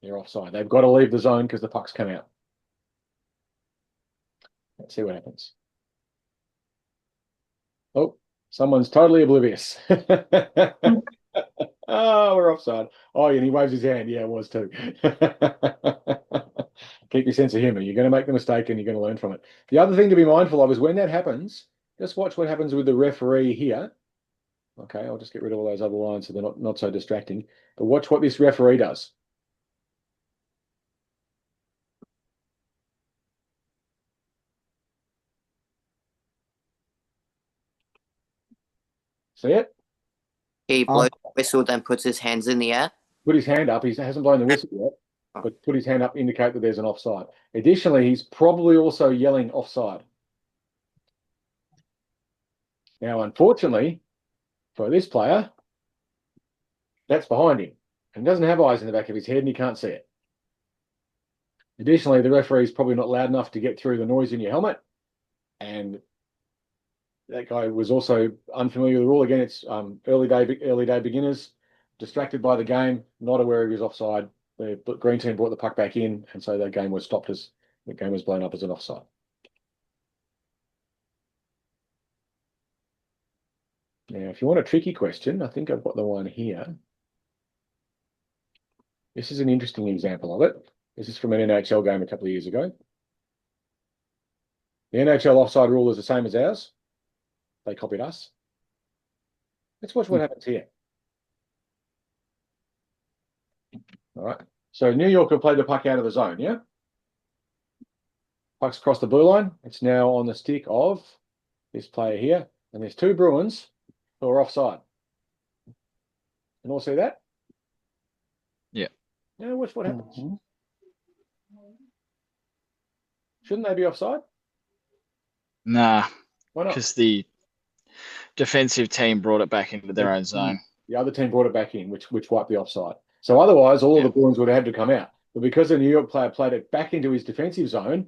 They're offside. They've got to leave the zone because the puck's come out. Let's see what happens. Oh, someone's totally oblivious. Oh, we're offside. Oh, and he waves his hand. Yeah, it was too. Keep your sense of humor. You're going to make the mistake and you're going to learn from it. The other thing to be mindful of is when that happens, just watch what happens with the referee here. Okay, I'll just get rid of all those other lines so they're not so distracting. But watch what this referee does. See it? He blows the whistle, then puts his hands in the air. Put his hand up. He hasn't blown the whistle yet, but put his hand up, indicate that there's an offside. Additionally, he's probably also yelling offside. Now, unfortunately, for this player, that's behind him. And he doesn't have eyes in the back of his head and he can't see it. Additionally, the referee is probably not loud enough to get through the noise in your helmet. And that guy was also unfamiliar with the rule. Again, it's early day beginners, distracted by the game, not aware of his offside. The green team brought the puck back in, and so the game was stopped as the game was blown up as an offside. Now, if you want a tricky question, I think I've got the one here. This is an interesting example of it. This is from an NHL game a couple of years ago. The NHL offside rule is the same as ours. They copied us. Let's watch what happens here. All right. So New York have played the puck out of the zone, yeah? Puck's across the blue line. It's now on the stick of this player here. And there's two Bruins who are offside. Can all see that? Yeah. Now watch what happens. Shouldn't they be offside? Nah. Why not? Because the defensive team brought it back into their own zone. The other team brought it back in, which wiped the offside. So otherwise, all of the Bruins would have had to come out. But because the New York player played it back into his defensive zone,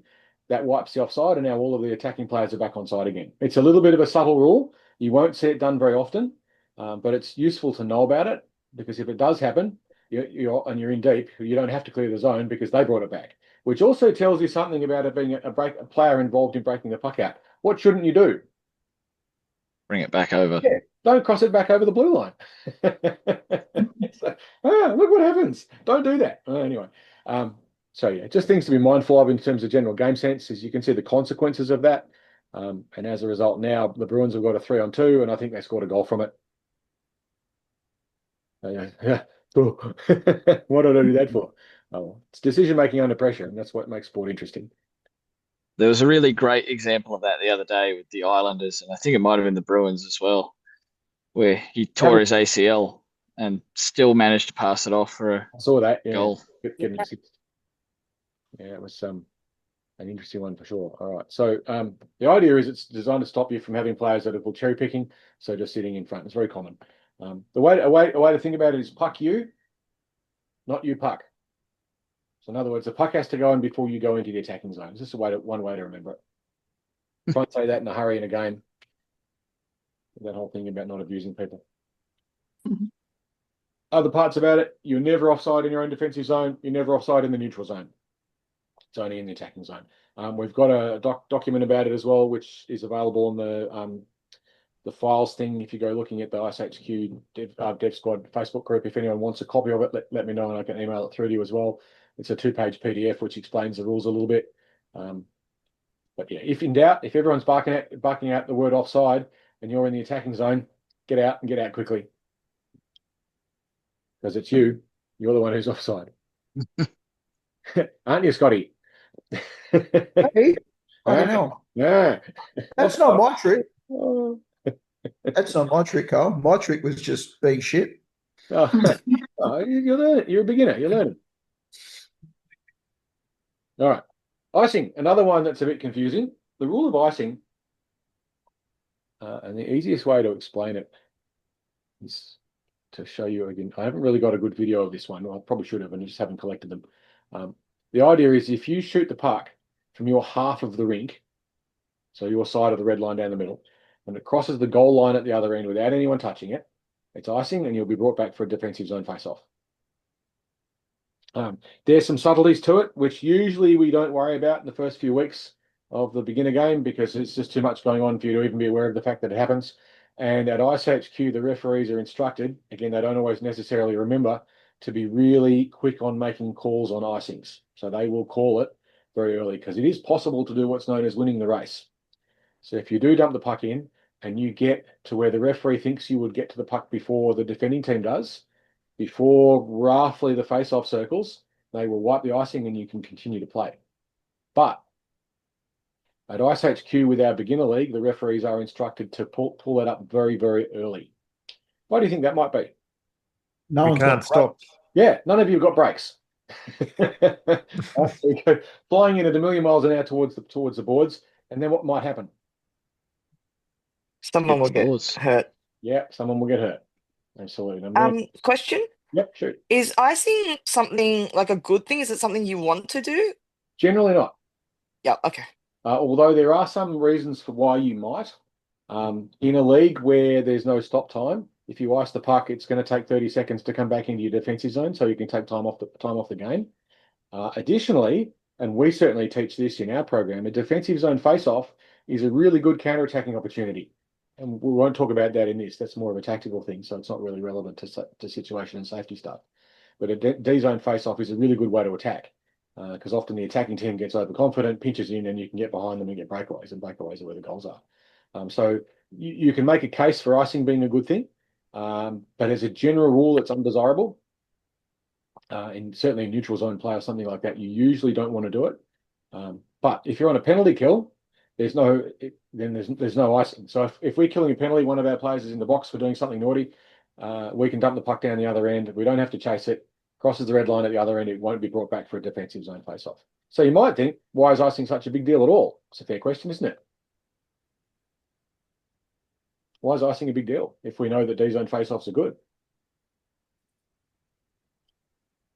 that wipes the offside, and now all of the attacking players are back on side again. It's a little bit of a subtle rule. You won't see it done very often, but it's useful to know about it, because if it does happen, you're in deep, you don't have to clear the zone because they brought it back, which also tells you something about it being a player involved in breaking the puck out. What shouldn't you do? Bring it back over. Yeah, don't cross it back over the blue line. So, look what happens. Don't do that. Anyway, so yeah, just things to be mindful of in terms of general game sense, as you can see the consequences of that. And as a result, now the Bruins have got a 3-on-2, and I think they scored a goal from it. What did I do that for? Oh, it's decision making under pressure, and that's what makes sport interesting. There was a really great example of that the other day with the Islanders, and I think it might have been the Bruins as well, where he tore his ACL and still managed to pass it off for a goal. Yeah, it was an interesting one for sure. All right, so the idea is it's designed to stop you from having players that are cherry picking, so just sitting in front. It's very common. A way to think about it is puck you, not you puck. So in other words, the puck has to go in before you go into the attacking zone. It's just one way to remember it. Try and say that in a hurry in a game. That whole thing about not abusing people. Other parts about it, you're never offside in your own defensive zone. You're never offside in the neutral zone. It's only in the attacking zone. We've got a document about it as well, which is available on the files thing. If you go looking at the iceHQ Dev Squad Facebook group, if anyone wants a copy of it, let me know and I can email it through to you as well. It's a 2-page PDF which explains the rules a little bit. But yeah, if in doubt, if everyone's barking out the word offside and you're in the attacking zone, get out and get out quickly. Because it's you're the one who's offside. Aren't you, Scotty? Hey, I don't know. Yeah. That's not my trick. That's not my trick, Carl. My trick was just being shit. Oh, you're learning. You're a beginner. You're learning. All right. Icing, another one that's a bit confusing. The rule of icing, and the easiest way to explain it is to show you again. I haven't really got a good video of this one. Well, I probably should have, and I just haven't collected them. The idea is if you shoot the puck from your half of the rink, so your side of the red line down the middle, and it crosses the goal line at the other end without anyone touching it, it's icing and you'll be brought back for a defensive zone face-off. There's some subtleties to it, which usually we don't worry about in the first few weeks of the beginner game because it's just too much going on for you to even be aware of the fact that it happens. And at iceHQ, the referees are instructed, again, they don't always necessarily remember, to be really quick on making calls on icings. So they will call it very early because it is possible to do what's known as winning the race. So if you do dump the puck in and you get to where the referee thinks you would get to the puck before the defending team does, before roughly the face-off circles, they will wipe the icing and you can continue to play. But at iceHQ with our beginner league, the referees are instructed to pull that up very, very early. Why do you think that might be? No We one's can't got stop. Yeah, none of you have got brakes. So you go flying in at 1,000,000 miles an hour towards the boards, and then what might happen? Someone will Hit the get boards. hurt. Yeah, someone will get hurt. Absolutely. Question: Yep, shoot. Is icing something like a good thing? Is it something you want to do? Generally not. Yeah. Okay. Although there are some reasons for why you might. In a league where there's no stop time, if you ice the puck, it's going to take 30 seconds to come back into your defensive zone, so you can take time off the game. Additionally, and we certainly teach this in our program, a defensive zone face-off is a really good counter-attacking opportunity. And we won't talk about that in this. That's more of a tactical thing, so it's not really relevant to situation and safety stuff. But a D-zone face-off is a really good way to attack because often the attacking team gets overconfident, pinches in, and you can get behind them and get breakaways, and breakaways are where the goals are. So you can make a case for icing being a good thing, but as a general rule, it's undesirable. And certainly in neutral zone play or something like that, you usually don't want to do it. But if you're on a penalty kill, there's no icing. So if we're killing a penalty, one of our players is in the box for doing something naughty, we can dump the puck down the other end. We don't have to chase it. Crosses the red line at the other end, it won't be brought back for a defensive zone face-off. So you might think, why is icing such a big deal at all? It's a fair question, isn't it? Why is icing a big deal if we know that D-zone face-offs are good?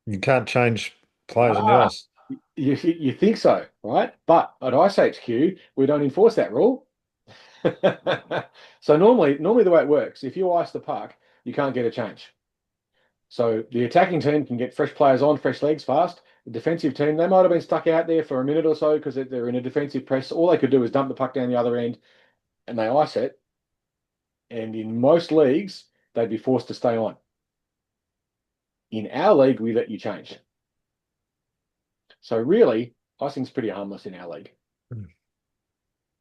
You can't change players on the ice. You think so, right? But at iceHQ, we don't enforce that rule. So normally the way it works, if you ice the puck, you can't get a change. So the attacking team can get fresh players on, fresh legs fast. The defensive team, they might have been stuck out there for a minute or so because they're in a defensive press. All they could do is dump the puck down the other end and they ice it. And in most leagues, they'd be forced to stay on. In our league, we let you change. So really, icing's pretty harmless in our league.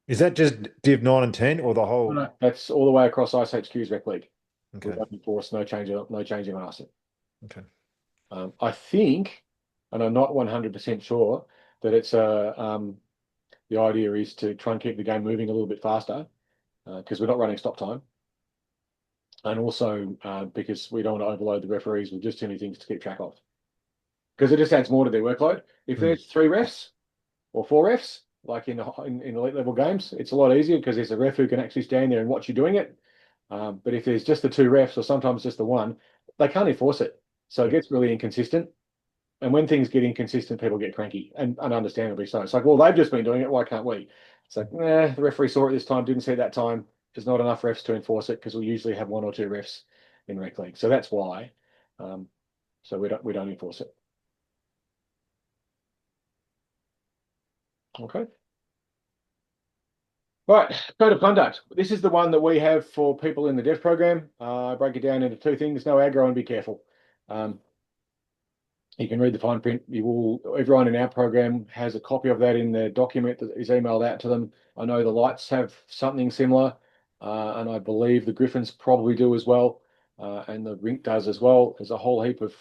Is that just Div 9 and 10 or the whole? No, that's all the way across iceHQ's rec league. Okay. We don't enforce no changing on icing. Okay. I think, and I'm not 100% sure, that it's the idea is to try and keep the game moving a little bit faster because we're not running stop time. And also because we don't want to overload the referees with just too many things to keep track of. Because it just adds more to their workload. If there's 3 refs or 4 refs, like in elite level games, it's a lot easier because there's a ref who can actually stand there and watch you doing it. But if there's just the 2 refs or sometimes just the 1, they can't enforce it. So it gets really inconsistent. And when things get inconsistent, people get cranky and understandably so. It's like, well, they've just been doing it. Why can't we? It's like, the referee saw it this time, didn't see it that time. There's not enough refs to enforce it because we usually have 1 or 2 refs in rec league. So that's why. So we don't enforce it. Okay. Right, code of conduct. This is the one that we have for people in the dev program. I break it down into 2 things: no aggro and be careful. You can read the fine print. Everyone in our program has a copy of that in the document that is emailed out to them. I know the Lights have something similar, and I believe the Griffins probably do as well, and the Rink does as well. There's a whole heap of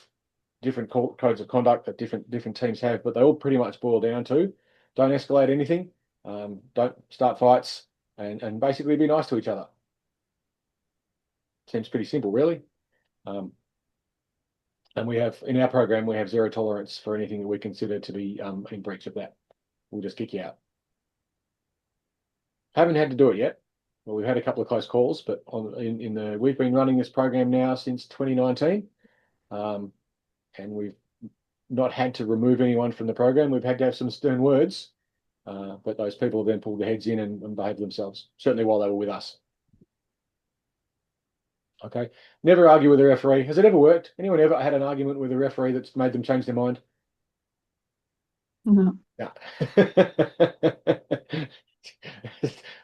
different codes of conduct that different teams have, but they all pretty much boil down to don't escalate anything, don't start fights, and basically be nice to each other. Seems pretty simple, really. And we have, in our program, we have 0 tolerance for anything that we consider to be in breach of that. We'll just kick you out. Haven't had to do it yet. Well, we've had a couple of close calls, but we've been running this program now since 2019, and we've not had to remove anyone from the program. We've had to have some stern words, but those people have then pulled their heads in and behaved themselves, certainly while they were with us. Okay. Never argue with a referee. Has it ever worked? Anyone ever had an argument with a referee that's made them change their mind? No. No.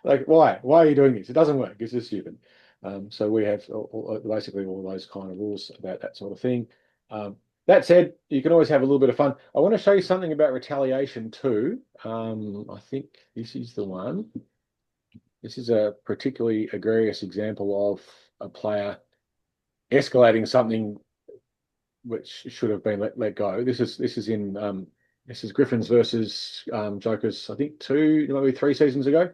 Like, why? Why are you doing this? It doesn't work. It's just stupid. So we have basically all those kind of rules about that sort of thing. That said, you can always have a little bit of fun. I want to show you something about retaliation too. I think this is the one. This is a particularly egregious example of a player escalating something which should have been let go. This is Griffins versus Jokers, I think maybe 3 seasons ago.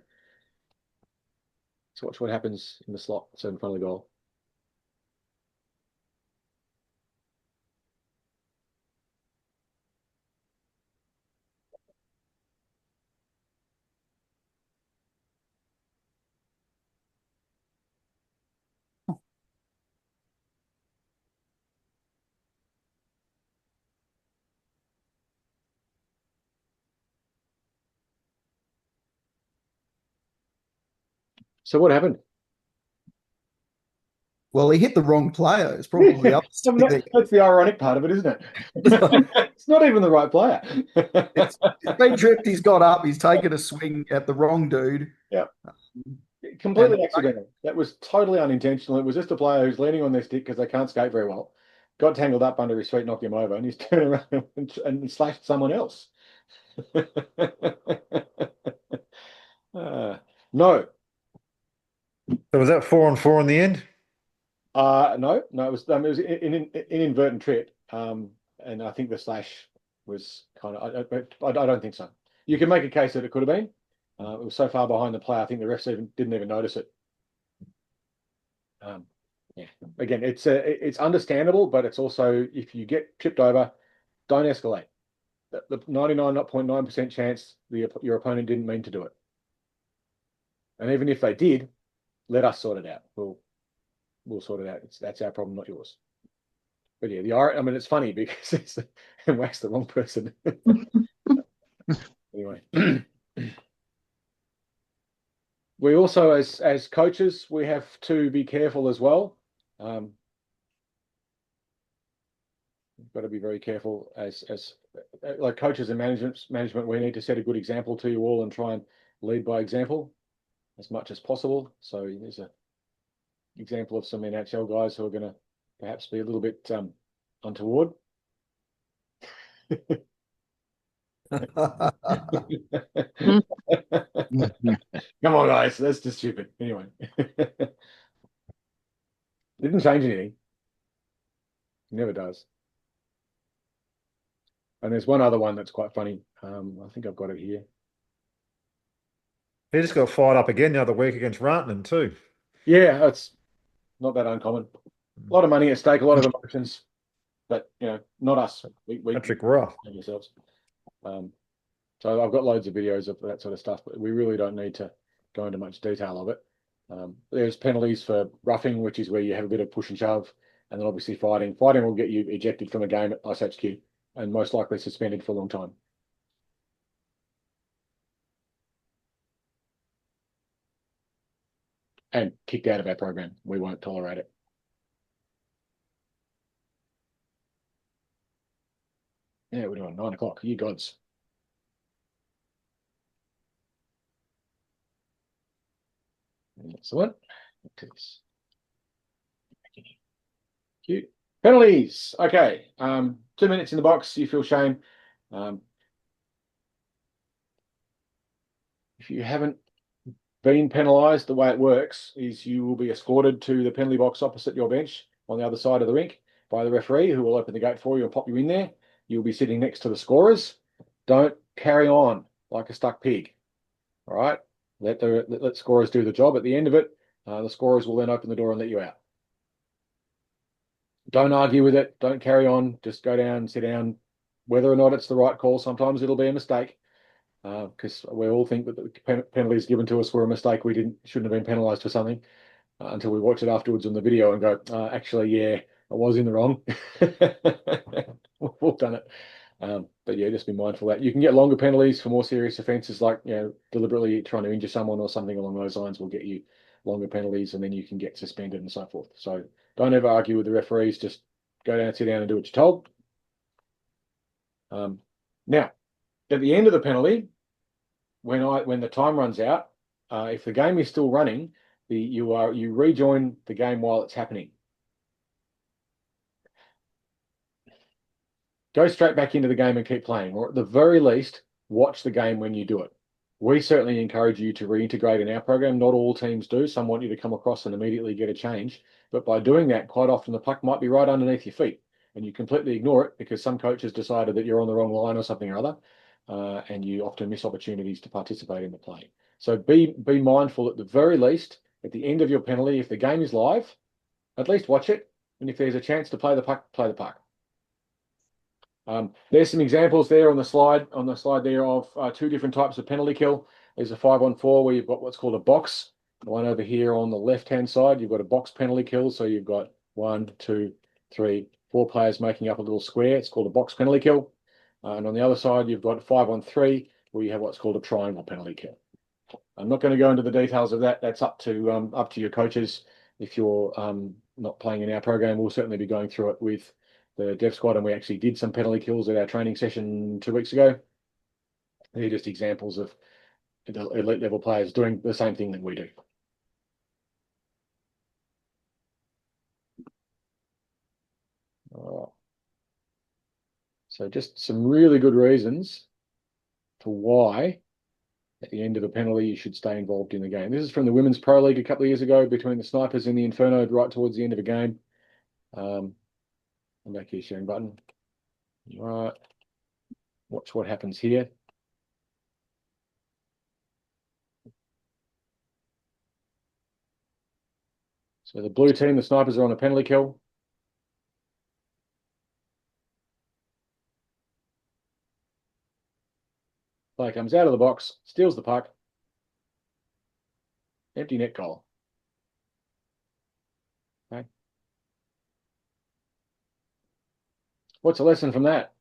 So watch what happens in the slot. So in front of the goal. So what happened? Well, he hit the wrong player. It's probably the other thing. That's the ironic part of it, isn't it? It's not even the right player. It's been tripped. He's got up. He's taken a swing at the wrong dude. Yeah. Completely accidental. That was totally unintentional. It was just a player who's leaning on their stick because they can't skate very well. Got tangled up under his feet, knocked him over, and he's turned around and slashed someone else. No. So was that 4-on-4 in the end? No, it was an inadvertent trip, and I think the slash was kind of. I don't think so. You can make a case that it could have been. It was so far behind the play. I think the refs didn't even notice it. Yeah. Again, it's understandable, but it's also if you get tripped over, don't escalate. The 99.9% chance your opponent didn't mean to do it, and even if they did, let us sort it out. We'll sort it out. That's our problem, not yours. But yeah, I mean, it's funny because it whacks the wrong person. Anyway, we also, as coaches, we have to be careful as well. We've got to be very careful as like coaches and management. We need to set a good example to you all and try and lead by example as much as possible. So there's a example of some NHL guys who are going to perhaps be a little bit untoward. Come on, guys, that's just stupid. Anyway, didn't change anything. It never does. And there's one other one that's quite funny. I think I've got it here. He just got fired up again the other week against Rantanen too. Yeah, that's not that uncommon. A lot of money at stake, a lot of emotions, but not us. We Patrick Roth. Yourselves. So I've got loads of videos of that sort of stuff, but we really don't need to go into much detail of it. There's penalties for roughing, which is where you have a bit of push and shove, and then obviously fighting. Fighting will get you ejected from a game at iceHQ and most likely suspended for a long time. And kicked out of our program. We won't tolerate it. Yeah, we're doing 9 o'clock. You gods. Excellent. Cute. Penalties. Okay. 2 minutes in the box. You feel shame. If you haven't been penalised, the way it works is you will be escorted to the penalty box opposite your bench on the other side of the rink by the referee, who will open the gate for you and pop you in there. You'll be sitting next to the scorers. Don't carry on like a stuck pig. All right. Let scorers do the job. At the end of it, the scorers will then open the door and let you out. Don't argue with it. Don't carry on. Just go down, sit down. Whether or not it's the right call, sometimes it'll be a mistake, because we all think that the penalties given to us were a mistake. We shouldn't have been penalised for something until we watch it afterwards on the video and go, actually, yeah, I was in the wrong. We've done it. But yeah, just be mindful that you can get longer penalties for more serious offences, like deliberately trying to injure someone or something along those lines will get you longer penalties, and then you can get suspended and so forth. So don't ever argue with the referees. Just go down, sit down, and do what you're told. Now, at the end of the penalty, when the time runs out, if the game is still running, you rejoin the game while it's happening. Go straight back into the game and keep playing, or at the very least, watch the game when you do it. We certainly encourage you to reintegrate in our program. Not all teams do. Some want you to come across and immediately get a change. But by doing that, quite often the puck might be right underneath your feet, and you completely ignore it because some coach has decided that you're on the wrong line or something or other, and you often miss opportunities to participate in the play. So be mindful at the very least, at the end of your penalty, if the game is live, at least watch it. And if there's a chance to play the puck, play the puck. There's some examples there on the slide there of two different types of penalty kill. There's a 5-on-4 where you've got what's called a box. The one over here on the left-hand side, you've got a box penalty kill. So you've got 1, 2, 3, 4 players making up a little square. It's called a box penalty kill. And on the other side, you've got 5-on-3 where you have what's called a triangle penalty kill. I'm not going to go into the details of that. That's up to your coaches. If you're not playing in our program, we'll certainly be going through it with the dev squad, and we actually did some penalty kills at our training session 2 weeks ago. They're just examples of elite level players doing the same thing that we do. So just some really good reasons for why at the end of a penalty you should stay involved in the game. This is from the Women's Pro League a couple of years ago between the Snipers and the Inferno right towards the end of a game. I'm back here, sharing button. All right. Watch what happens here. So the blue team, the Snipers, are on a penalty kill. Player comes out of the box, steals the puck. Empty net goal. Okay. What's the lesson from that?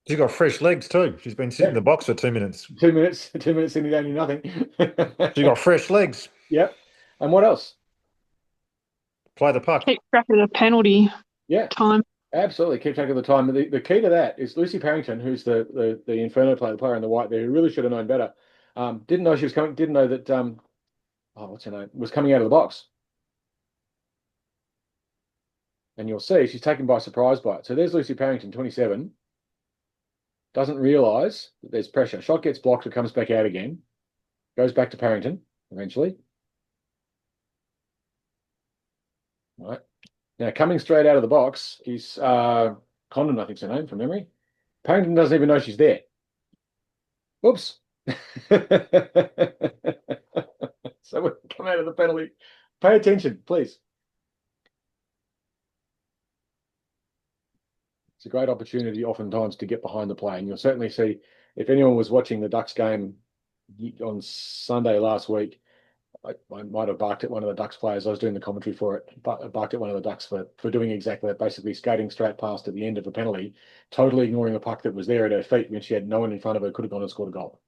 She's got fresh legs too. She's been sitting in the box for 2 minutes. 2 minutes, 2 minutes sitting down, nothing. She got fresh legs. Yep. And what else? Play the puck. Keep track of the penalty time. Absolutely, keep track of the time. The key to that is Lucy Parrington, who's the Inferno player, the player in the white there, who really should have known better. Didn't know she was coming. Didn't know that. What's her name? Was coming out of the box. And you'll see she's taken by surprise by it. So there's Lucy Parrington, 27. Doesn't realise that there's pressure. Shot gets blocked. It comes back out again. Goes back to Parrington eventually. All right. Now, coming straight out of the box is Condon, I think's her name from memory. Parrington doesn't even know she's there. Oops. So when you come out of the penalty, pay attention, please. It's a great opportunity oftentimes to get behind the play. And you'll certainly see, if anyone was watching the Ducks game on Sunday last week, I might have barked at one of the Ducks players. I was doing the commentary for it. But barked at one of the Ducks for doing exactly that, basically skating straight past at the end of a penalty, totally ignoring the puck that was there at her feet when she had no one in front of her, could have gone and scored a goal.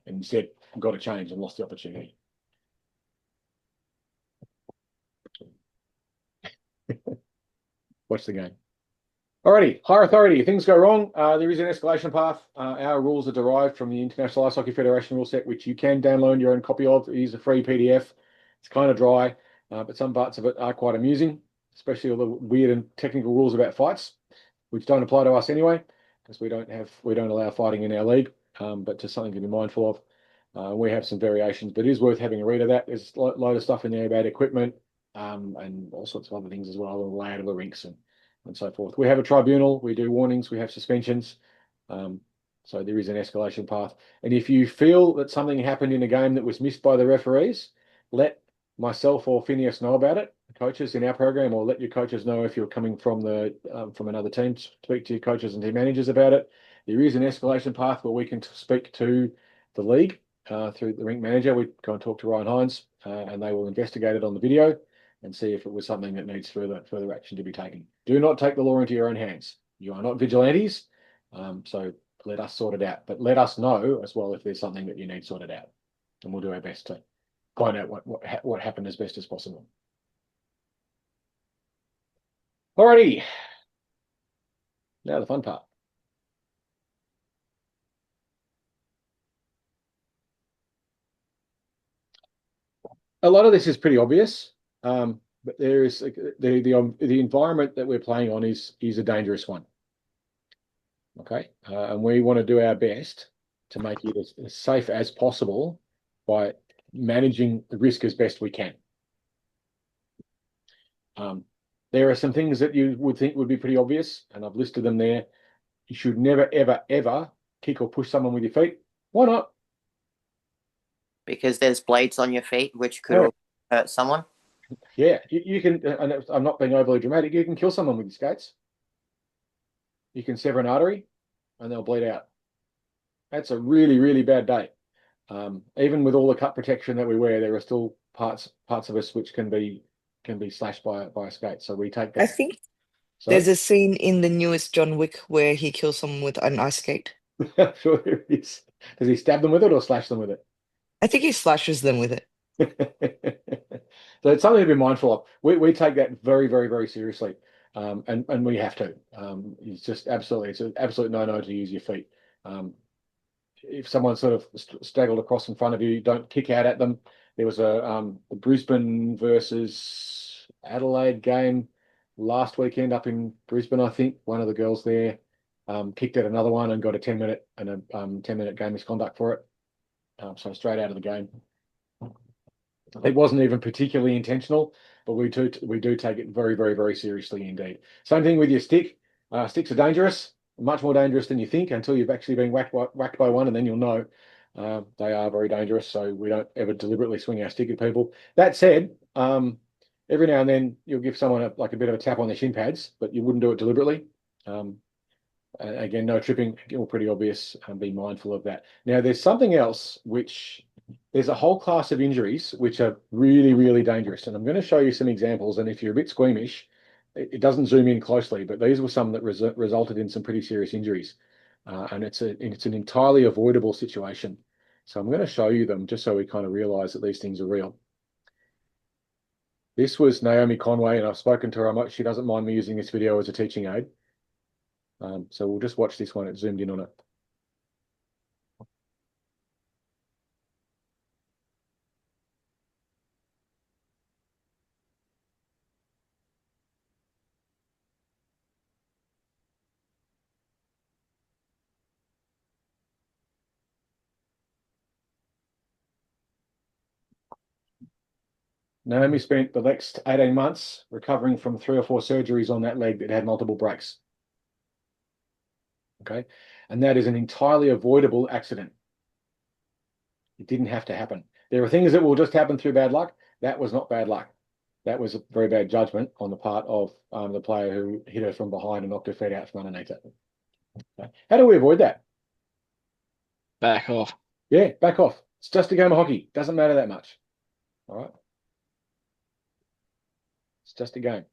And instead, got a change and lost the opportunity. Watch the game. Alrighty, higher authority. If things go wrong, there is an escalation path. Our rules are derived from the International Ice Hockey Federation rule set, which you can download your own copy of. It is a free PDF. It's kind of dry, but some parts of it are quite amusing, especially all the weird and technical rules about fights, which don't apply to us anyway, because we don't allow fighting in our league, but just something to be mindful of. We have some variations, but it is worth having a read of that. There's a load of stuff in there about equipment and all sorts of other things as well, and the layout of the rinks and so forth. We have a tribunal, we do warnings, we have suspensions. So there is an escalation path. And if you feel that something happened in a game that was missed by the referees, let myself or Phineas know about it, coaches in our program, or let your coaches know if you're coming from from another team. Speak to your coaches and team managers about it. There is an escalation path where we can speak to the league through the rink manager. We go and talk to Ryan Hines, and they will investigate it on the video and see if it was something that needs further action to be taken. Do not take the law into your own hands. You are not vigilantes, so let us sort it out. But let us know as well if there's something that you need sorted out, and we'll do our best to find out what happened as best as possible. Alrighty, now the fun part. A lot of this is pretty obvious, but there is the environment that we're playing on is a dangerous one. Okay, and we want to do our best to make it as safe as possible by managing the risk as best we can. There are some things that you would think would be pretty obvious, and I've listed them there. You should never, ever, ever kick or push someone with your feet. Why not? Because there's blades on your feet, which could hurt someone. Yeah, you can, and I'm not being overly dramatic, you can kill someone with your skates. You can sever an artery and they'll bleed out. That's a really, really bad day. Even with all the cut protection that we wear, there are still parts of us which can be slashed by a skate. So we take that. I think there's a scene in the newest John Wick where he kills someone with an ice skate. Sure there is. Does he stab them with it or slash them with it? I think he slashes them with it. So it's something to be mindful of. We take that very, very, very seriously, and we have to. It's an absolute no-no to use your feet. If someone sort of straggled across in front of you, don't kick out at them. There was a Brisbane versus Adelaide game last weekend up in Brisbane, I think. One of the girls there kicked at another one and got a 10-minute game misconduct for it. So straight out of the game. It wasn't even particularly intentional, but we do take it very, very, very seriously indeed. Same thing with your stick. Sticks are dangerous, much more dangerous than you think until you've actually been whacked by one, and then you'll know they are very dangerous. So we don't ever deliberately swing our stick at people. That said, every now and then you'll give someone a bit of a tap on their shin pads, but you wouldn't do it deliberately. Again, no tripping, all pretty obvious, and be mindful of that. Now, there's something else there's a whole class of injuries which are really, really dangerous. And I'm going to show you some examples. And if you're a bit squeamish, it doesn't zoom in closely, but these were some that resulted in some pretty serious injuries. And it's an entirely avoidable situation. So I'm going to show you them just so we kind of realize that these things are real. This was Naomi Conway, and I've spoken to her. She doesn't mind me using this video as a teaching aid. So we'll just watch this one. It zoomed in on it. Naomi spent the next 18 months recovering from 3 or 4 surgeries on that leg that had multiple breaks. Okay, and that is an entirely avoidable accident. It didn't have to happen. There are things that will just happen through bad luck. That was not bad luck. That was a very bad judgment on the part of the player who hit her from behind and knocked her feet out from underneath it. Okay. How do we avoid that? Back off. Yeah, back off. It's just a game of hockey. Doesn't matter that much. All right. It's just a game.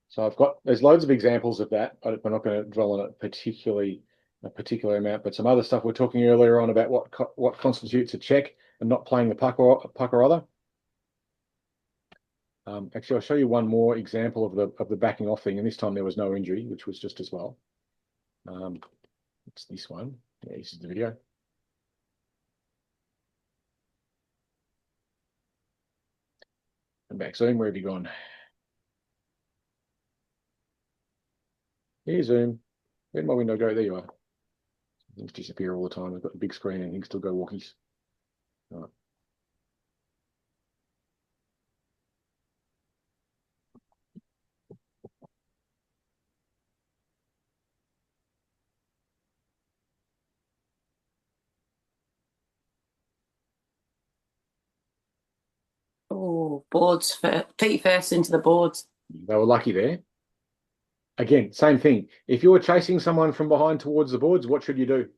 So there's loads of examples of that. We're not going to dwell on it a particular amount, but some other stuff we're talking earlier on about what constitutes a check and not playing the puck or other. Actually, I'll show you one more example of the backing off thing, and this time there was no injury, which was just as well. It's this one. Yeah, this is the video. And back zoom, where have you gone? Here, zoom. Where'd my window go? There you are. Things disappear all the time. I've got a big screen and things still go walkies. All right. Oh, boards, feet first into the boards. They were lucky there. Again, same thing. If you're chasing someone from behind towards the boards, what should you do?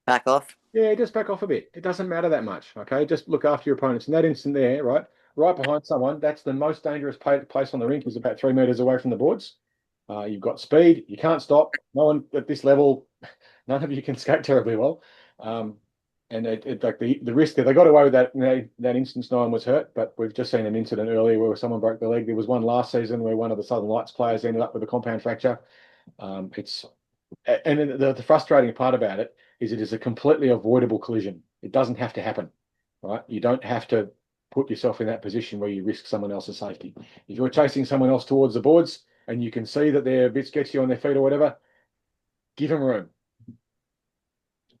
Back off. Yeah, just back off a bit. It doesn't matter that much, okay? Just look after your opponents. In that instant there, right behind someone, that's the most dangerous place on the rink, is about 3 meters away from the boards. You've got speed. You can't stop. No one at this level, none of you can skate terribly well. And like the risk that they got away with that in that instance, no one was hurt. But we've just seen an incident earlier where someone broke their leg. There was one last season where one of the Southern Lights players ended up with a compound fracture. And the frustrating part about it is a completely avoidable collision. It doesn't have to happen, right? You don't have to put yourself in that position where you risk someone else's safety. If you're chasing someone else towards the boards and you can see that they're a bit sketchy on their feet or whatever, give them room.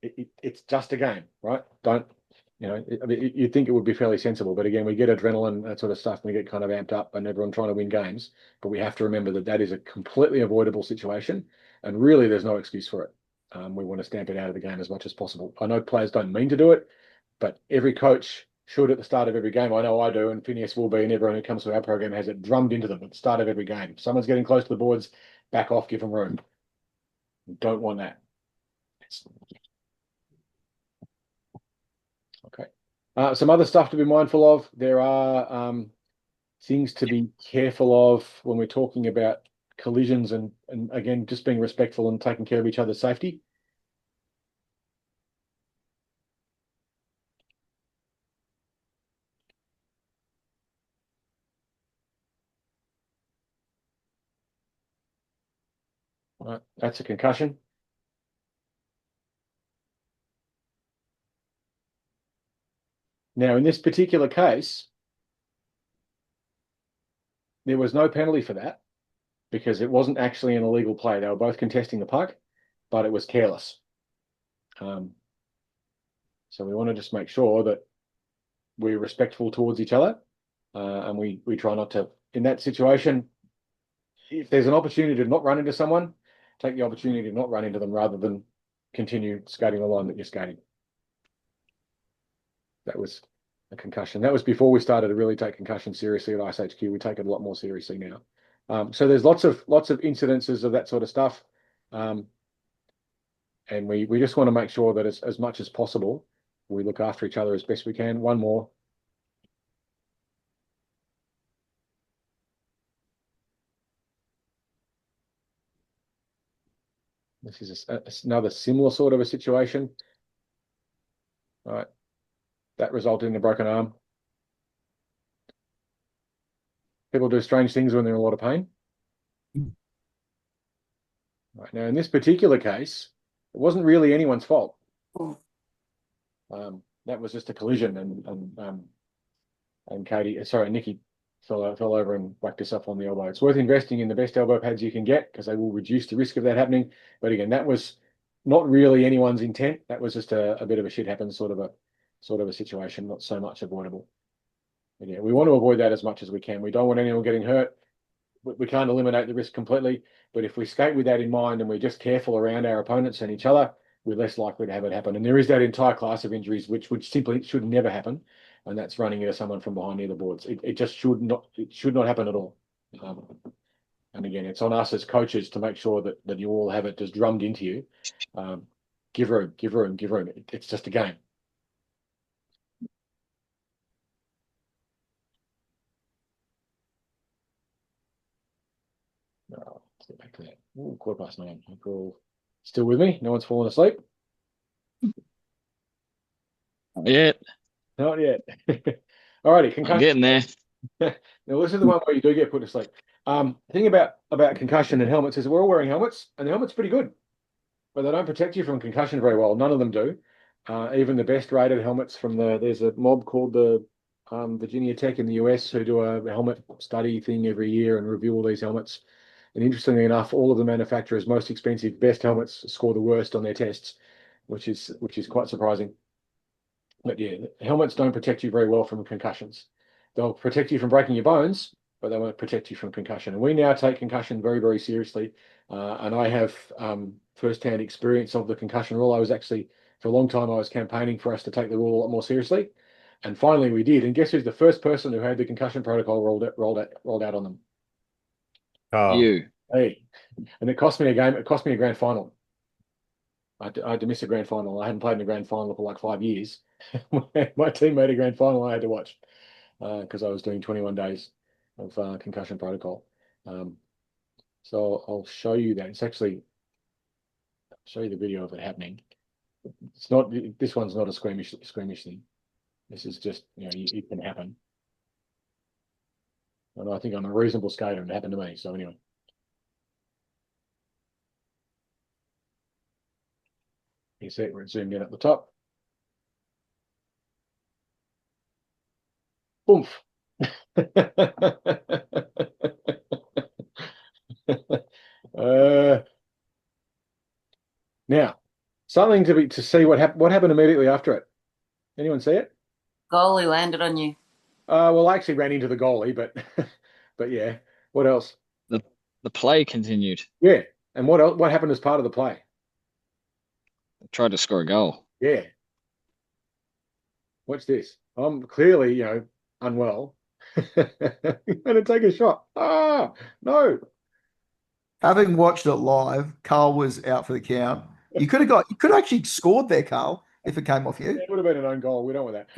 It's just a game, right? Don't, I mean, you'd think it would be fairly sensible, but again, we get adrenaline, that sort of stuff, and we get kind of amped up and everyone trying to win games. But we have to remember that that is a completely avoidable situation, and really there's no excuse for it. We want to stamp it out of the game as much as possible. I know players don't mean to do it, but every coach should at the start of every game. I know I do, and Phineas will be, and everyone who comes to our program has it drummed into them at the start of every game. If someone's getting close to the boards, back off, give them room. We don't want that. Okay. Some other stuff to be mindful of. There are things to be careful of when we're talking about collisions and again, just being respectful and taking care of each other's safety. Right, that's a concussion. Now, in this particular case, there was no penalty for that because it wasn't actually an illegal play. They were both contesting the puck, but it was careless. So we want to just make sure that we're respectful towards each other, and we try not to, in that situation, if there's an opportunity to not run into someone, take the opportunity to not run into them rather than continue skating the line that you're skating. That was a concussion. That was before we started to really take concussion seriously at iceHQ. We take it a lot more seriously now. So there's lots of incidences of that sort of stuff. And we just want to make sure that as much as possible, we look after each other as best we can. One more. This is another similar sort of a situation. All right. That resulted in a broken arm. People do strange things when they're in a lot of pain. Right. Now, in this particular case, it wasn't really anyone's fault. That was just a collision, and Nikki fell over and whacked herself on the elbow. It's worth investing in the best elbow pads you can get because they will reduce the risk of that happening. But again, that was not really anyone's intent. That was just a bit of a shit happens sort of a situation, not so much avoidable. But yeah, we want to avoid that as much as we can. We don't want anyone getting hurt. We can't eliminate the risk completely, but if we skate with that in mind and we're just careful around our opponents and each other, we're less likely to have it happen. And there is that entire class of injuries which simply should never happen, and that's running into someone from behind near the boards. It just should not happen at all. And again, it's on us as coaches to make sure that you all have it just drummed into you. Give room, give room, give room. It's just a game. Let's get back to that. Ooh, 9:15. Cool. Still with me? No one's fallen asleep? Not yet. Not yet. Alrighty, concussion. I'm getting there. Now, this is the one where you do get put to sleep. The thing about concussion and helmets is we're all wearing helmets, and the helmet's pretty good, but they don't protect you from concussion very well. None of them do. Even the best rated helmets from there's a mob called the Virginia Tech in the US who do a helmet study thing every year and review all these helmets. And interestingly enough, all of the manufacturers' most expensive, best helmets score the worst on their tests, which is quite surprising. But yeah, helmets don't protect you very well from concussions. They'll protect you from breaking your bones, but they won't protect you from concussion. And we now take concussion very, very seriously. And I have first-hand experience of the concussion rule. I was actually, for a long time, I was campaigning for us to take the rule a lot more seriously. And finally we did. And guess who's the first person who had the concussion protocol rolled out on them? Oh. You. Hey. And it cost me a game. It cost me a grand final. I had to miss a grand final. I hadn't played in a grand final for like 5 years. My team made a grand final I had to watch because I was doing 21 days of concussion protocol. So I'll show you that. It's actually, I'll show you the video of it happening. It's not, this one's not a squeamish thing. This is just, it can happen. And I think I'm a reasonable skater and it happened to me. So anyway. You see it where it's zoomed in at the top. Oomph. Now, something to see what happened immediately after it. Anyone see it? Goalie landed on you. Well, I actually ran into the goalie, but but yeah. What else? The play continued. Yeah. And what else? What happened as part of the play? Tried to score a goal. Yeah. Watch this. I'm clearly, unwell. Gonna take a shot. Ah, no. Having watched it live, Carl was out for the count. You could have actually scored there, Carl, if it came off you. It would have been an own goal. We don't want that.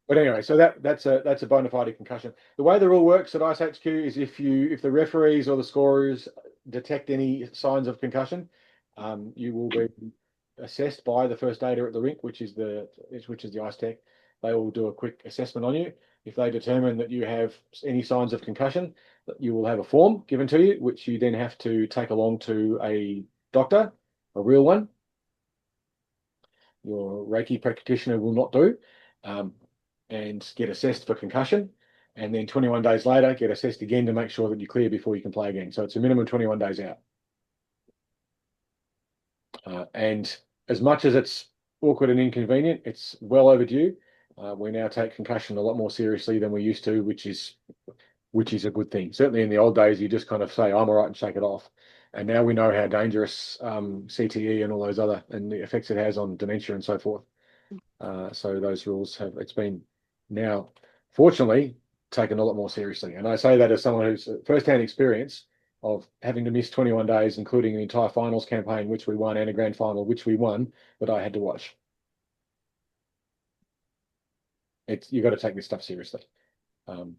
But anyway, so that's a bona fide concussion. The way the rule works at iceHQ is if the referees or the scorers detect any signs of concussion, you will be assessed by the first aider at the rink, which is the ice tech. They will do a quick assessment on you. If they determine that you have any signs of concussion, you will have a form given to you, which you then have to take along to a doctor, a real one. Your Reiki practitioner will not do, and get assessed for concussion. And then 21 days later, get assessed again to make sure that you're clear before you can play again. So it's a minimum 21 days out. And as much as it's awkward and inconvenient, it's well overdue. We now take concussion a lot more seriously than we used to, which is a good thing. Certainly in the old days, you just kind of say, I'm all right, and shake it off. And now we know how dangerous CTE and all those other, and the effects it has on dementia and so forth. So those rules it's been now, fortunately, taken a lot more seriously. And I say that as someone who's first-hand experience of having to miss 21 days, including the entire finals campaign, which we won, and a grand final, which we won, that I had to watch. You've got to take this stuff seriously. How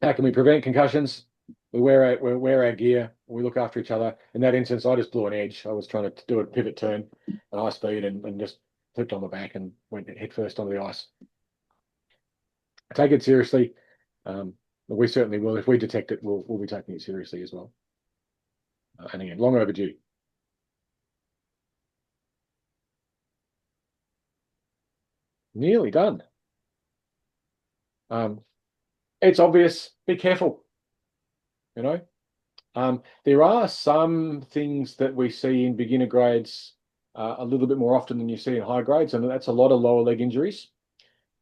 can we prevent concussions? We wear our gear. We look after each other. In that instance, I just blew an edge. I was trying to do a pivot turn at high speed and just flipped on my back and went head first onto the ice. Take it seriously. We certainly will. If we detect it, we'll be taking it seriously as well. And again, long overdue. Nearly done. It's obvious. Be careful. There are some things that we see in beginner grades a little bit more often than you see in high grades, and that's a lot of lower leg injuries.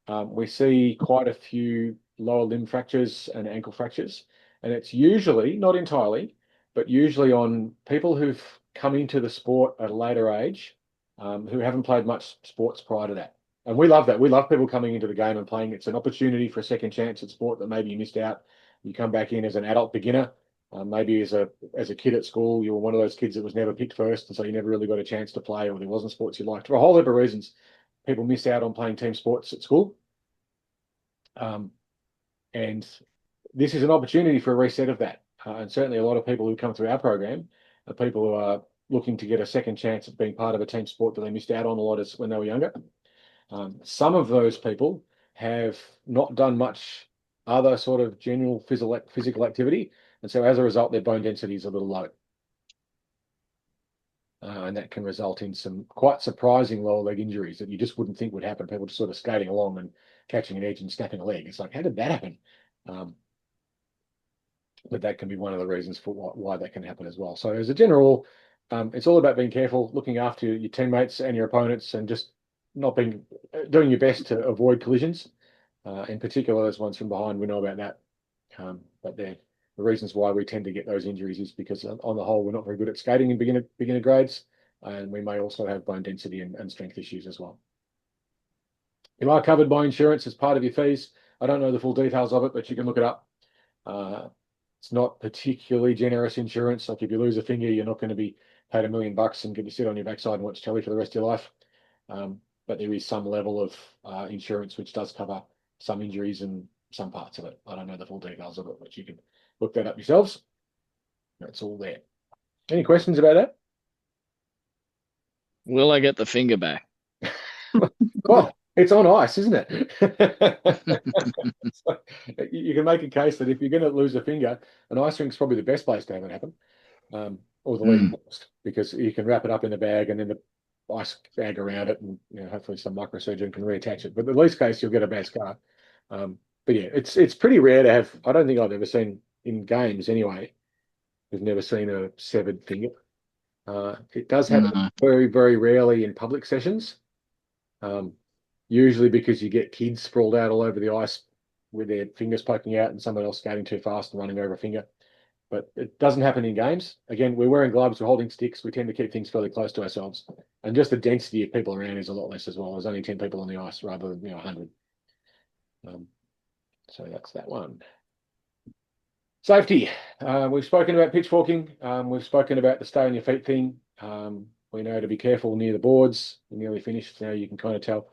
We see quite a few lower limb fractures and ankle fractures, and it's usually, not entirely, but usually on people who've come into the sport at a later age, who haven't played much sports prior to that. And we love that. We love people coming into the game and playing. It's an opportunity for a second chance at sport that maybe you missed out. You come back in as an adult beginner. Maybe as a kid at school, you were one of those kids that was never picked first, and so you never really got a chance to play, or there wasn't sports you liked. For a whole heap of reasons, people miss out on playing team sports at school. And this is an opportunity for a reset of that. And certainly a lot of people who come through our program are people who are looking to get a second chance at being part of a team sport that they missed out on a lot when they were younger. Some of those people have not done much other sort of general physical activity, and so as a result, their bone density is a little low. And that can result in some quite surprising lower leg injuries that you just wouldn't think would happen. People just sort of skating along and catching an edge and snapping a leg. It's like, how did that happen? But that can be one of the reasons for why that can happen as well. So as a general, it's all about being careful, looking after your teammates and your opponents, and just doing your best to avoid collisions. In particular, those ones from behind, we know about that. But the reasons why we tend to get those injuries is because on the whole, we're not very good at skating in beginner grades, and we may also have bone density and strength issues as well. You are covered by insurance as part of your fees. I don't know the full details of it, but you can look it up. It's not particularly generous insurance. Like if you lose a finger, you're not going to be paid $1 million and get to sit on your backside and watch telly for the rest of your life. But there is some level of insurance which does cover some injuries and some parts of it. I don't know the full details of it, but you can look that up yourselves. It's all there. Any questions about that? Will I get the finger back? Well, it's on ice, isn't it? So you can make a case that if you're going to lose a finger, an ice rink's probably the best place to have it happen, or the least, because you can wrap it up in a bag, and then ice bag around it, and hopefully some microsurgeon can reattach it. But in the least case, you'll get a bad scar. But yeah, it's pretty rare to have. I don't think I've ever seen in games anyway. We've never seen a severed finger. It does happen very, very rarely in public sessions. Usually because you get kids sprawled out all over the ice with their fingers poking out and someone else skating too fast and running over a finger. But it doesn't happen in games. Again, we're wearing gloves, we're holding sticks, we tend to keep things fairly close to ourselves. And just the density of people around is a lot less as well. There's only 10 people on the ice rather than 100. So that's that one. Safety. We've spoken about pitchforking. We've spoken about the stay on your feet thing. We know to be careful near the boards. We're nearly finished now, you can kind of tell.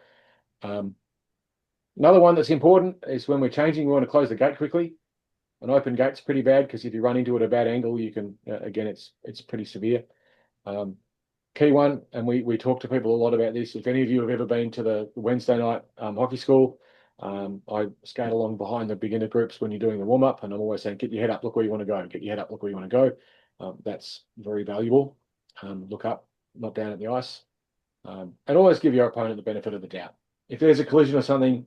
Another one that's important is when we're changing, we want to close the gate quickly. An open gate's pretty bad because if you run into it at a bad angle, you can, again, it's pretty severe. Key one, and we talk to people a lot about this. If any of you have ever been to the Wednesday night hockey school, I skate along behind the beginner groups when you're doing the warm-up, and I'm always saying, get your head up, look where you want to go. Get your head up, look where you want to go. That's very valuable. Look up, not down at the ice. And always give your opponent the benefit of the doubt. If there's a collision or something,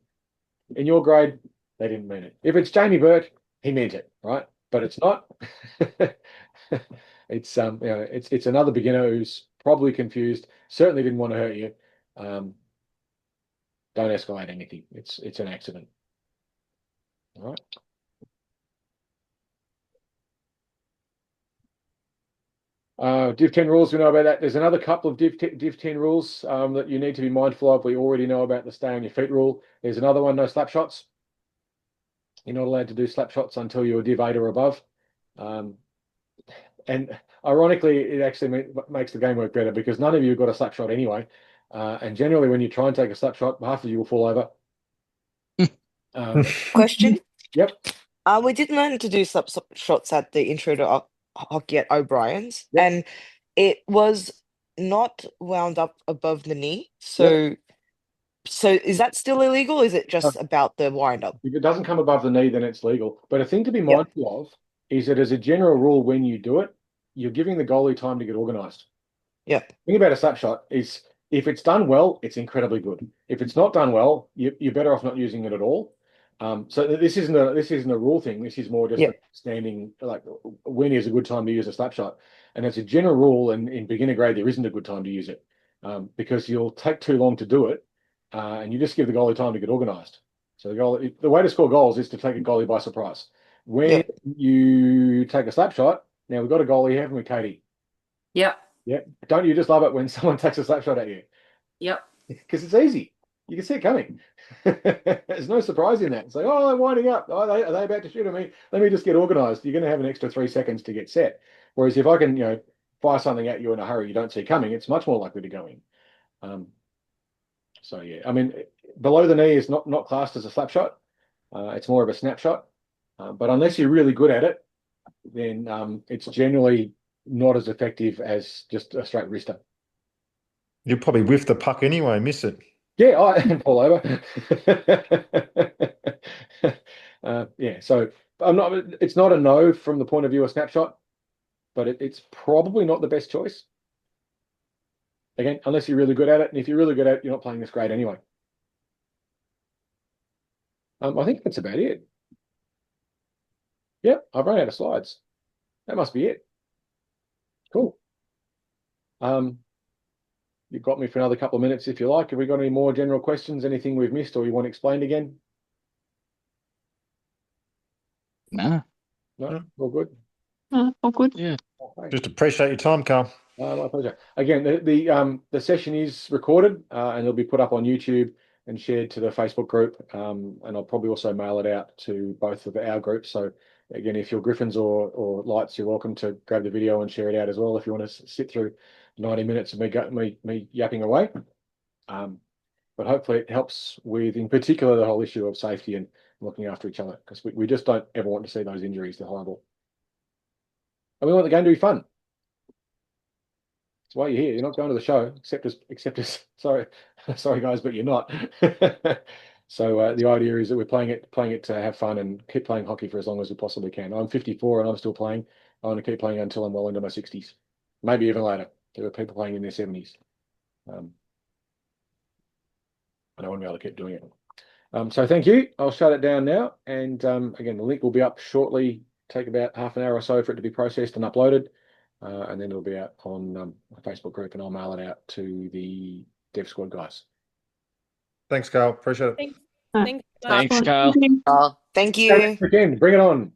in your grade, they didn't mean it. If it's Jamie Burke, he meant it, right? But it's not. It's it's another beginner who's probably confused. Certainly didn't want to hurt you. Don't escalate anything. It's an accident. All right. Div 10 rules, we know about that. There's another couple of Div 10 rules that you need to be mindful of. We already know about the stay on your feet rule. There's another one, no slap shots. You're not allowed to do slap shots until you're Div 8 or above. And ironically, it actually makes the game work better because none of you have got a slap shot anyway. And generally, when you try and take a slap shot, half of you will fall over. Question? Yep. We did learn to do slap shots at the intro to hockey at O'Brien's, Yep. and it was not wound up above the knee. So, so is that still illegal? Or is it just about the wind up? If it doesn't come above the knee, then it's legal. But a thing to be mindful of is that as a general rule, when you do it, you're giving the goalie time to get organised. Yeah. The thing about a slap shot is if it's done well, it's incredibly good. If it's not done well, you're better off not using it at all. So this isn't a rule thing. This is more just a standing, like, when is a good time to use a slap shot. And as a general rule, in beginner grade, there isn't a good time to use it because you'll take too long to do it, and you just give the goalie time to get organised. So the way to score goals is to take a goalie by surprise. When you take a slap shot, now we've got a goalie, haven't we, Katie? Yep. Yeah. Don't you just love it when someone takes a slap shot at you? Yep. Because it's easy. You can see it coming. There's no surprise in that. It's like, oh, they're winding up. Oh, are they about to shoot at me? Let me just get organised. You're going to have an extra 3 seconds to get set. Whereas if I can, fire something at you in a hurry you don't see coming, it's much more likely to go in. So yeah, I mean, below the knee is not classed as a slap shot. It's more of a snapshot. But unless you're really good at it, then it's generally not as effective as just a straight wrister. You'll probably whiff the puck anyway, miss it. Yeah, and fall over. Yeah, so it's not a no from the point of view of snapshot, but it's probably not the best choice. Again, unless you're really good at it, and if you're really good at it, you're not playing this grade anyway. I think that's about it. Yep, I've run out of slides. That must be it. Cool. You've got me for another couple of minutes if you like. Have we got any more general questions? Anything we've missed or you want explained again? No. No, all good. All good. Yeah. Okay. Just appreciate your time, Carl. My pleasure. Again, the session is recorded and it'll be put up on YouTube and shared to the Facebook group. And I'll probably also mail it out to both of our groups. So again, if you're Griffins or Lights, you're welcome to grab the video and share it out as well if you want to sit through 90 minutes of me yapping away. But hopefully it helps with, in particular, the whole issue of safety and looking after each other, because we just don't ever want to see those injuries. They're horrible. And we want the game to be fun. That's why you're here. You're not going to the show, except as sorry guys, but you're not. So the idea is that we're playing it to have fun and keep playing hockey for as long as we possibly can. I'm 54 and I'm still playing. I want to keep playing until I'm well into my 60s, maybe even later. There are people playing in their 70s. I don't want to be able to keep doing it. So thank you. I'll shut it down now. And again, the link will be up shortly. Take about half an hour or so for it to be processed and uploaded. And then it'll be out on my Facebook group, and I'll mail it out to the Dev Squad guys. Thanks, Carl. Appreciate it. Thanks. Thanks, Carl. Thank you. Bring it on.